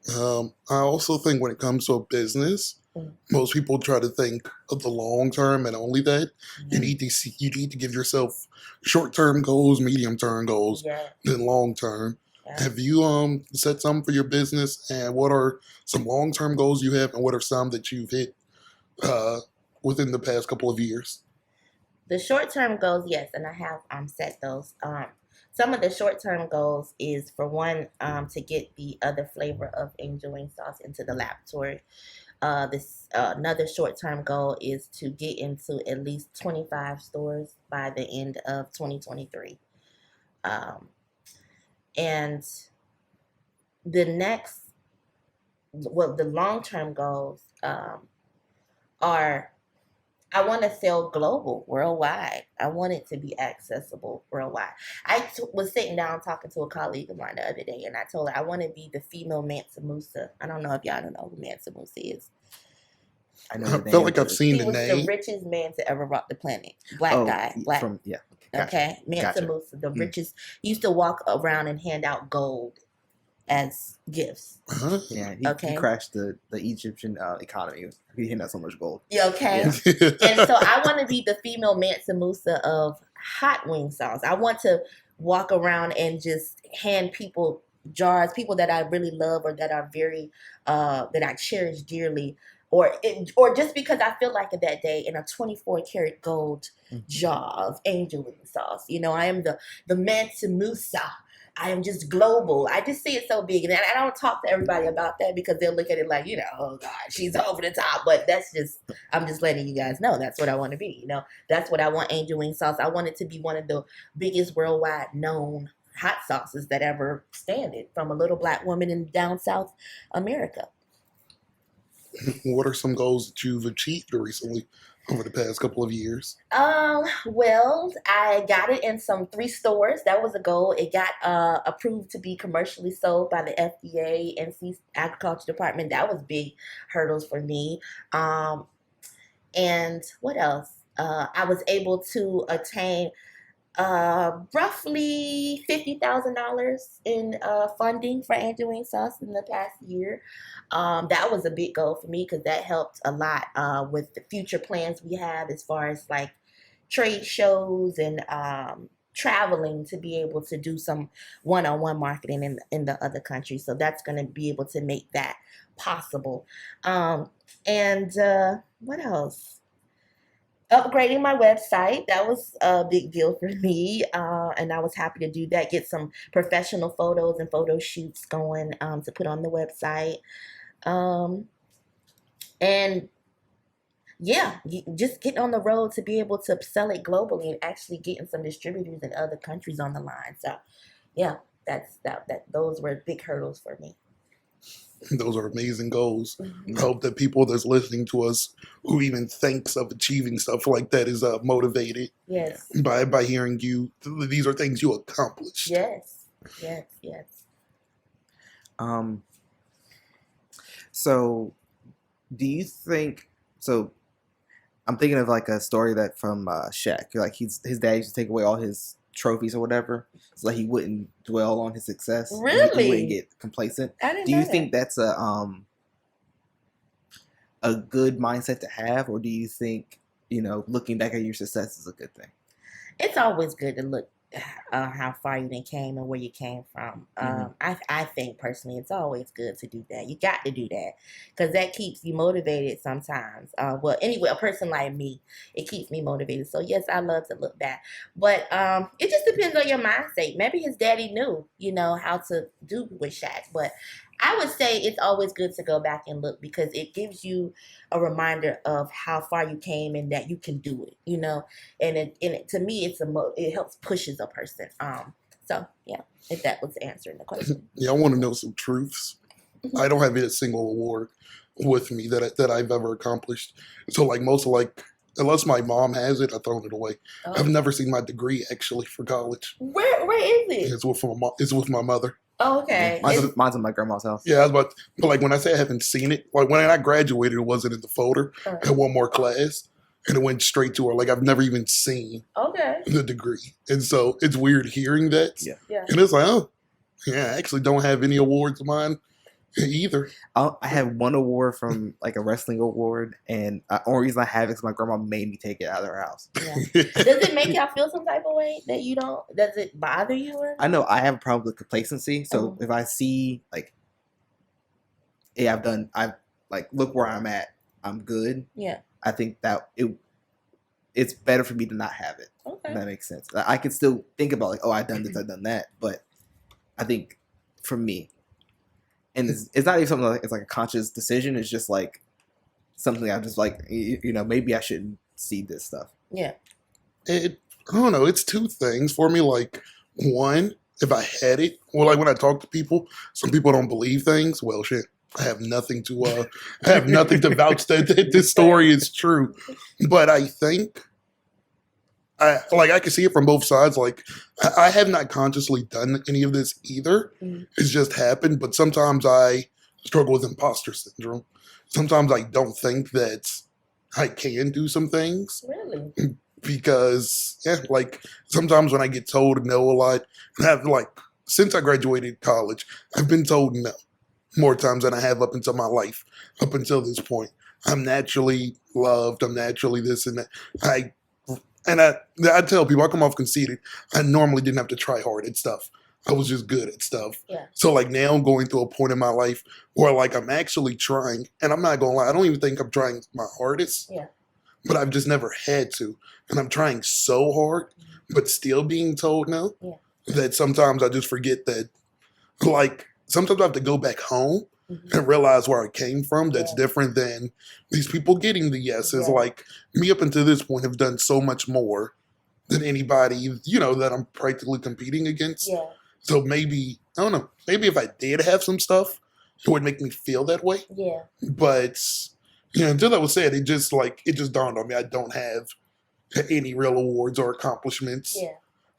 I also think when it comes to a business, most people try to think of the long term, and only that. You need to give yourself short term goals, medium term goals, then long term. Have you set some for your business, and what are some long term goals you have, and what are some that you've hit within the past couple of years? The short term goals, yes, and I have set those. Some of the short term goals is, for one, to get the other flavor of angel wing sauce into the laboratory. Another short term goal is to get into at least 25 stores by the end of 2023. And the long-term goals are, I want to sell global, worldwide. I want it to be accessible worldwide. I was sitting down talking to a colleague of mine the other day, and I told her I want to be the female Mansa Musa. I don't know if y'all don't know who Mansa Musa is. I feel like I've seen the name. He was the richest man to ever rock the planet. Black guy. Gotcha. Okay, Mansa Musa, the richest. He used to walk around and hand out gold as gifts. Yeah, he crashed the Egyptian economy. He handed out so much gold. Okay. And so I want to be the female Mansa Musa of hot wing sauce. I want to walk around and just hand people jars, people that I really love or that are very, that I cherish dearly, or just because I feel like it that day, in a 24 karat gold jar of angel wing sauce. I am the Mansa Musa. I am just global. I just see it so big. And I don't talk to everybody about that because they'll look at it like, oh God, she's over the top. But I'm just letting you guys know that's what I want to be. That's what I want angel wing sauce. I want it to be one of the biggest worldwide known hot sauces that ever standed, from a little black woman in down South America. What are some goals that you've achieved recently over the past couple of years? Well, I got it in 3 stores. That was a goal. It got approved to be commercially sold by the FDA, NC Agriculture Department. That was big hurdles for me. And what else? I was able to attain roughly $50,000 in funding for angel wing sauce in the past year. That was a big goal for me because that helped a lot with the future plans we have as far as like trade shows and traveling to be able to do some one-on-one marketing in the other countries. So that's going to be able to make that possible. And what else? Upgrading my website. That was a big deal for me. And I was happy to do that. Get some professional photos and photo shoots going to put on the website. And yeah, just getting on the road to be able to sell it globally and actually getting some distributors in other countries on the line. So yeah, those were big hurdles for me. Those are amazing goals. I hope that people that's listening to us who even thinks of achieving stuff like that is motivated by hearing you. These are things you accomplished. Yes. So do you think, I'm thinking of like a story that from Shaq, like his dad used to take away all his trophies or whatever, so like he wouldn't dwell on his success. Really? He wouldn't get complacent. Do you think that's a good mindset to have, or do you think looking back at your success is a good thing? It's always good to look how far you done came and where you came from. I think personally it's always good to do that. You got to do that because that keeps you motivated sometimes. Well, anyway, a person like me, it keeps me motivated. So yes, I love to look back, but it just depends on your mindset. Maybe his daddy knew, how to do with Shaq, but I would say it's always good to go back and look because it gives you a reminder of how far you came and that you can do it, and to me it helps pushes a person. So yeah, if that was answering the question. Yeah, I want to know some truths. I don't have a single award with me that I've ever accomplished. So like unless my mom has it, I've thrown it away. Oh. I've never seen my degree actually for college. Where is it? It's with my mother. Oh, okay. Mine's in my grandma's house. Yeah, but like when I say I haven't seen it, like when I graduated, it wasn't in the folder. I had one more class, and it went straight to her. Like I've never even seen the degree, and so it's weird hearing that. Yeah. And it's like, oh, yeah, I actually don't have any awards of mine either. I have one award from like a wrestling award, and the only reason I have it is my grandma made me take it out of her house. Yeah. Does it make y'all feel some type of way that you don't? Does it bother you? Or? I know I have a problem with complacency, so if I see like, yeah, look where I'm at, I'm good. Yeah. I think that it's better for me to not have it. Okay. If that makes sense. I can still think about like, oh, I've done this, I've done that, but I think for me, and it's not even something like it's like a conscious decision. It's just like something I'm just like, maybe I shouldn't see this stuff. Yeah. I don't know. It's two things for me. Like one, if I had it, well, like when I talk to people, some people don't believe things. Well, shit. I have nothing to vouch that this story is true. But I think I can see it from both sides. Like I have not consciously done any of this either. It's just happened. But sometimes I struggle with imposter syndrome. Sometimes I don't think that I can do some things. Really? Because like sometimes when I get told no a lot, and since I graduated college, I've been told no more times than I have up until my life, up until this point. I'm naturally loved. I'm naturally this and that. I tell people, I come off conceited. I normally didn't have to try hard at stuff. I was just good at stuff. Yeah. So like now I'm going through a point in my life where like I'm actually trying, and I'm not gonna lie, I don't even think I'm trying my hardest. Yeah. But I've just never had to. And I'm trying so hard, but still being told no, that sometimes I just forget that, like, sometimes I have to go back home and realize where I came from. That's different than these people getting the yeses. Like, me up until this point have done so much more than anybody, that I'm practically competing against. Yeah. So maybe, I don't know, maybe if I did have some stuff, it would make me feel that way. Yeah. But, until that was said, it just dawned on me I don't have any real awards or accomplishments. Yeah.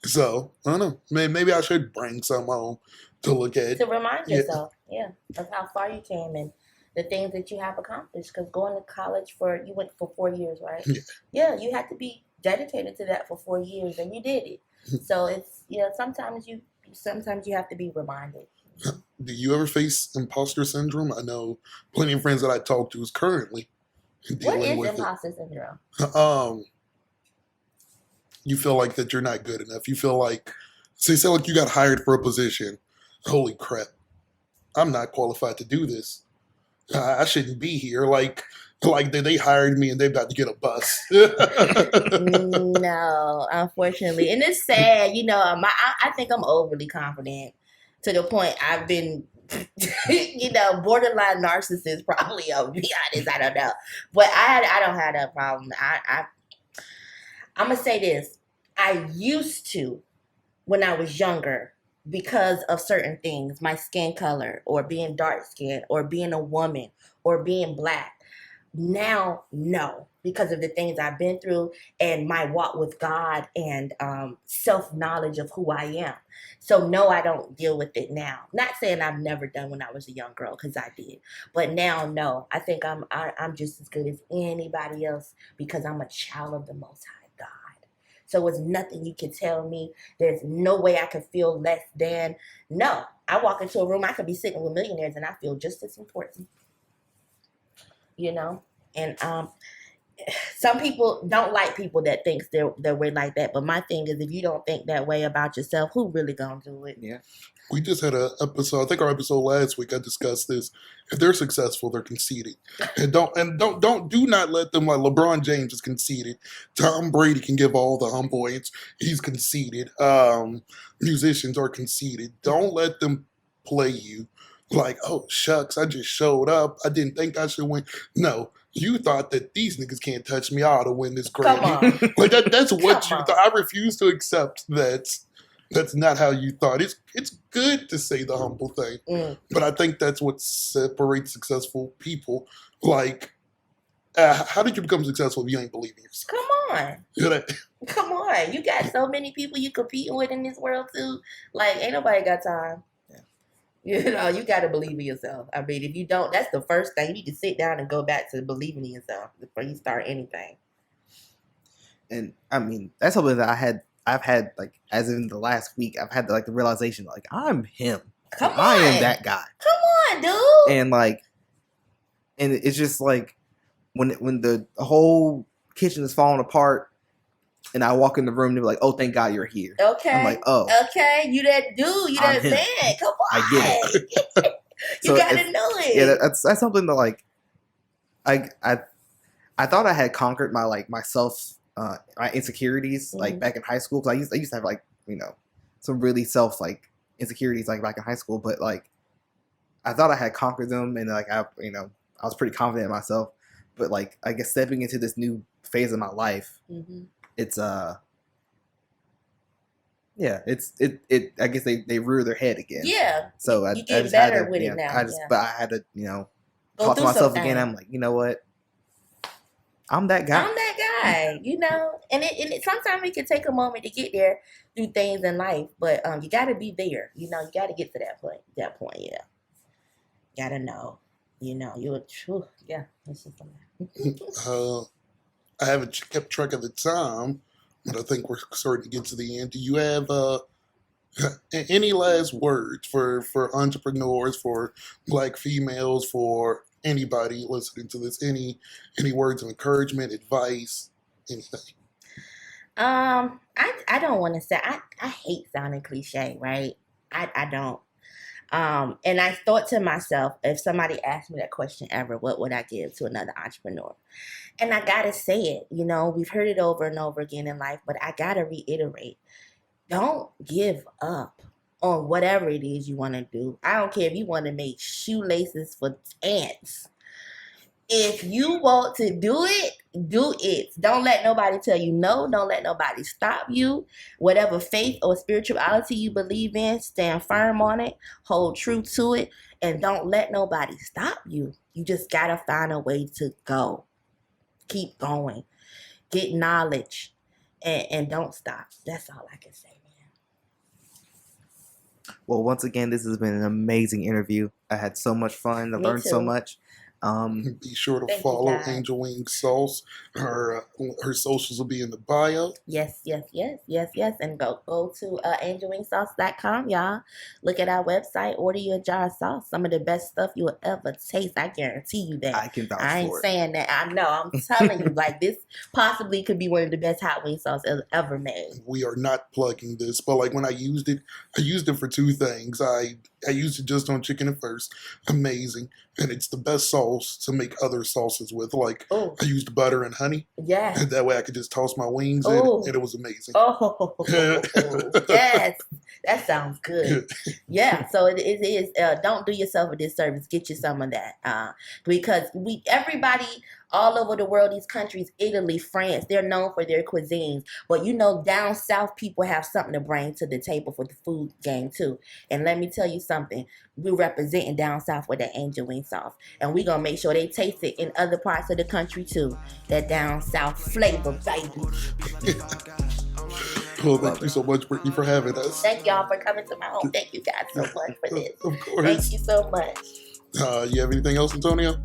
So, I don't know. Maybe I should bring some home to look at. To remind yourself, of how far you came and the things that you have accomplished. Because going to college you went for 4 years, right? Yeah. You had to be dedicated to that for 4 years, and you did it. So it's, sometimes you have to be reminded. Do you ever face imposter syndrome? I know plenty of friends that I talk to is currently dealing with it. What is imposter syndrome? You feel like that you're not good enough. You feel like, say like you got hired for a position. Holy crap, I'm not qualified to do this. I shouldn't be here. Like they hired me and they're about to get a bus. No, unfortunately. And it's sad, I think I'm overly confident to the point I've been, borderline narcissist probably, I'll be honest, I don't know. But I don't have that problem. I'm going to say this. I used to, when I was younger, because of certain things, my skin color or being dark skinned or being a woman or being black. Now, no, because of the things I've been through and my walk with God and self-knowledge of who I am. So, no, I don't deal with it now. Not saying I've never done when I was a young girl, because I did. But now, no, I think I'm just as good as anybody else because I'm a child of the Most High God. So it's nothing you can tell me. There's no way I could feel less than. No, I walk into a room, I could be sitting with millionaires and I feel just as important. And some people don't like people that thinks they're way like that. But my thing is, if you don't think that way about yourself, who really gonna do it? Yeah. We just had an episode. I think our episode last week. I discussed this. If they're successful, they're conceited, and do not let them, like LeBron James is conceited. Tom Brady can give all the humble answers. He's conceited. Musicians are conceited. Don't let them play you like, oh shucks, I just showed up. I didn't think I should win. No, you thought that these niggas can't touch me. I ought to win this Come Grammy. on. Like that's what Come you on. thought. I refuse to accept that. That's not how you thought. It's good to say the humble thing, but I think that's what separates successful people. Like, how did you become successful if you ain't believing yourself? Come on. You know, Come on. You got so many people you competing with in this world too. Like, ain't nobody got time. You know, you got to believe in yourself. I mean, if you don't, that's the first thing. You need to sit down and go back to believing in yourself before you start anything. And I mean, that's something that I've had like, as in the last week, I've had the realization, like, I'm him. Come on. I am that guy. Come on, dude. And it's just like, when the whole kitchen is falling apart, and I walk in the room, they're like, "Oh, thank God you're here." Okay. I'm like, "Oh, okay, you that dude, you I'm that him. man. Come on, I get it. You So gotta know it. yeah." That's something that, like, I thought I had conquered my myself, my insecurities, like back in high school, because I used to have, like, some really self insecurities, like, back in high school, but like, I thought I had conquered them, and like, I was pretty confident in myself, but like, I guess stepping into this new phase of my life, it's yeah, I guess they rear their head again. Yeah. So you get better with it now. But I had to, Go talk to through myself some again. things. I'm like, you know what? I'm that guy. I'm that guy, and it sometimes it can take a moment to get there through things in life, but you got to be there. You got to get to that point. Yeah, got to know. You're true. Yeah, this is I haven't kept track of the time, but I think we're starting to get to the end. Do you have any last words for entrepreneurs, for Black females, for anybody listening to this? Any words of encouragement, advice, anything? I don't want to say I hate sounding cliche, right? I don't. And I thought to myself, if somebody asked me that question ever, what would I give to another entrepreneur? And I gotta say it. We've heard it over and over again in life, but I gotta reiterate: don't give up on whatever it is you want to do. I don't care if you want to make shoelaces for ants. If you want to do it, do it. Don't let nobody tell you no. Don't let nobody stop you. Whatever faith or spirituality you believe in, stand firm on it. Hold true to it. And don't let nobody stop you. You just got to find a way to go. Keep going. Get knowledge. And don't stop. That's all I can say, man. Well, once again, this has been an amazing interview. I had so much fun. I learned so much. Be sure to Thank you, follow guys. Angel Wing Sauce. Her socials will be in the bio. Yes. And go to angelwingsauce.com, y'all. Look at our website. Order your jar of sauce. Some of the best stuff you will ever taste. I guarantee you that. I can vouch I ain't for it. saying that. I know. I'm telling you, like, this possibly could be one of the best hot wing sauce ever made. We are not plugging this, but like when I used it for two things. I used it just on chicken at first. Amazing. And it's the best sauce to make other sauces with. Like, Ooh. I used butter and honey. Yes. And that way I could just toss my wings in, Ooh. and it was amazing. Oh, yes. That sounds good. Yeah, so it is. Don't do yourself a disservice. Get you some of that. Because everybody all over the world, these countries, Italy, France, they're known for their cuisines. But down south, people have something to bring to the table for the food game too. And let me tell you something. We're representing down south with that angel wing sauce. And we're going to make sure they taste it in other parts of the country too. That down south flavor, baby. Well, thank you so much, Brittany, for having us. Thank y'all for coming to my home. Thank you guys so much for this. Of course. Thank you so much. You have anything else, Antonio?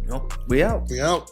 Nope. We out. We out.